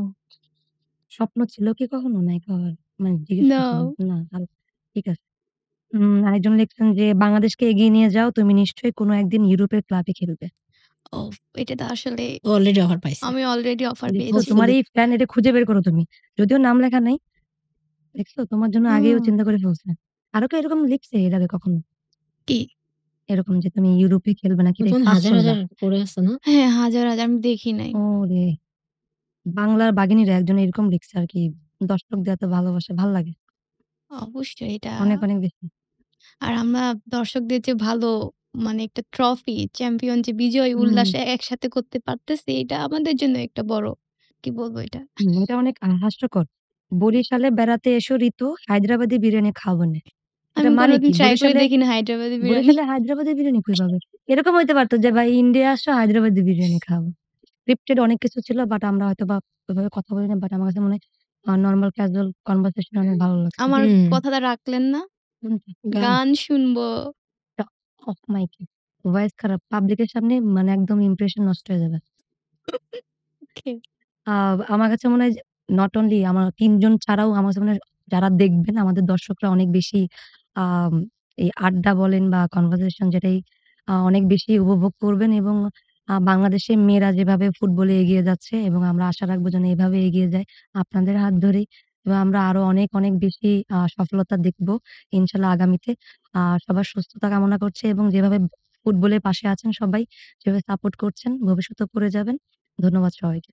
স্বপ্ন ছিল কি কখনো নায়িকা হওয়ার? মানে জিজ্ঞেস নো। করছিলাম। না, ঠিক আছে। আরেকজন লিখছেন যে, "বাংলাদেশকে এগিয়ে নিয়ে যাও। তুমি নিশ্চয়ই কোনো একদিন ইউরোপের ক্লাবে খেলবে।" ও এটা তো আসলে ও অলরেডি অফার পাইছে। আমি অলরেডি অফার দেখছো পেয়েছি। তোমার হোপফুলি এই ফ্যান এটা খুঁজে বের করো তুমি। যদিও নাম লেখা নাই। দেখছো তোমার জন্য আগেও হুম, চিন্তা করে ফেলছে। আরো কেউ এরকম লিখছে এর আগে কখনো? কি? এরকম যে তুমি ইউরোপে খেলবে নাকি এটাই নতুন ফার্স্ট হাজার, শুনলা? হাজার পড়ে আছে না? হ্যাঁ, হাজার, হাজার আমি দেখি নাই। ওরে! বাংলার বাঘিনীরা একজন এরকম লিখছে আরকি। দর্শকদের এত ভালোবাসা ভাল লাগে। অবশ্যই এটা অনেক, অনেক বেশি। আর আমরা দর্শকদের যে ভালো মানে একটা ট্রফি চ্যাম্পিয়ন যে বিজয় হুম, উল্লাস একসাথে করতে পারতেছি এটা আমাদের জন্য একটা বড় কি বলবো এটা? এটা অনেক হাস্যকর। বরিশালে বেড়াতে এসো ঋতু, হায়দ্রাবাদি বিরিয়ানি খাবনে। এটা আমি মানে কোনদিন কি? ট্রাই করে দেখিনি হায়দ্রাবাদি বিরিয়ানি। বরিশালে হায়দ্রাবাদি বিরিয়ানি কই পাবে? এরকম হইতে পারত যে ভাই ইন্ডিয়া আসো হায়দ্রাবাদি বিরিয়ানি খাবো। স্ক্রিপ্টেড অনেক কিছু ছিল বাট আমরা হয়তোবা ওইভাবে কথা বলি না। বাট আমার কাছে মনে হয় নরমাল ক্যাজুয়াল কনভারসেশন অনেক ভালো লাগছে। আমার হুম, কথাটা রাখলেন না? কোনটা? গান। গান শুনবো। টা অফ মাইকে। ভয়েস খারাপ। পাবলিকের সামনে মানে একদম ইমপ্রেশন নষ্ট হয়ে যাবে। ওকে। আ আমার কাছে মনে হয় যে নট অনলি আমার ৩ জন ছাড়াও আমার কাছে মনে হয় যারা দেখবেন আমাদের দর্শকরা অনেক বেশি আম এই আড্ডা বলেন বা কনভারসেশন যেটাই অনেক বেশি উপভোগ করবেন এবং বাংলাদেশের মেয়েরা যেভাবে ফুটবলে এগিয়ে যাচ্ছে এবং আমরা আশা রাখবো যেন এভাবে এগিয়ে যায় আপনাদের হাত ধরেই। এবং আমরা আরো অনেক, অনেক বেশি সফলতা দেখব ইনশাআল্লাহ আগামীতে। সবার সুস্থতা কামনা করছি এবং যেভাবে ফুটবলের পাশে আছেন সবাই, যেভাবে সাপোর্ট করছেন ভবিষ্যতেও করে যাবেন। ধন্যবাদ সবাইকে।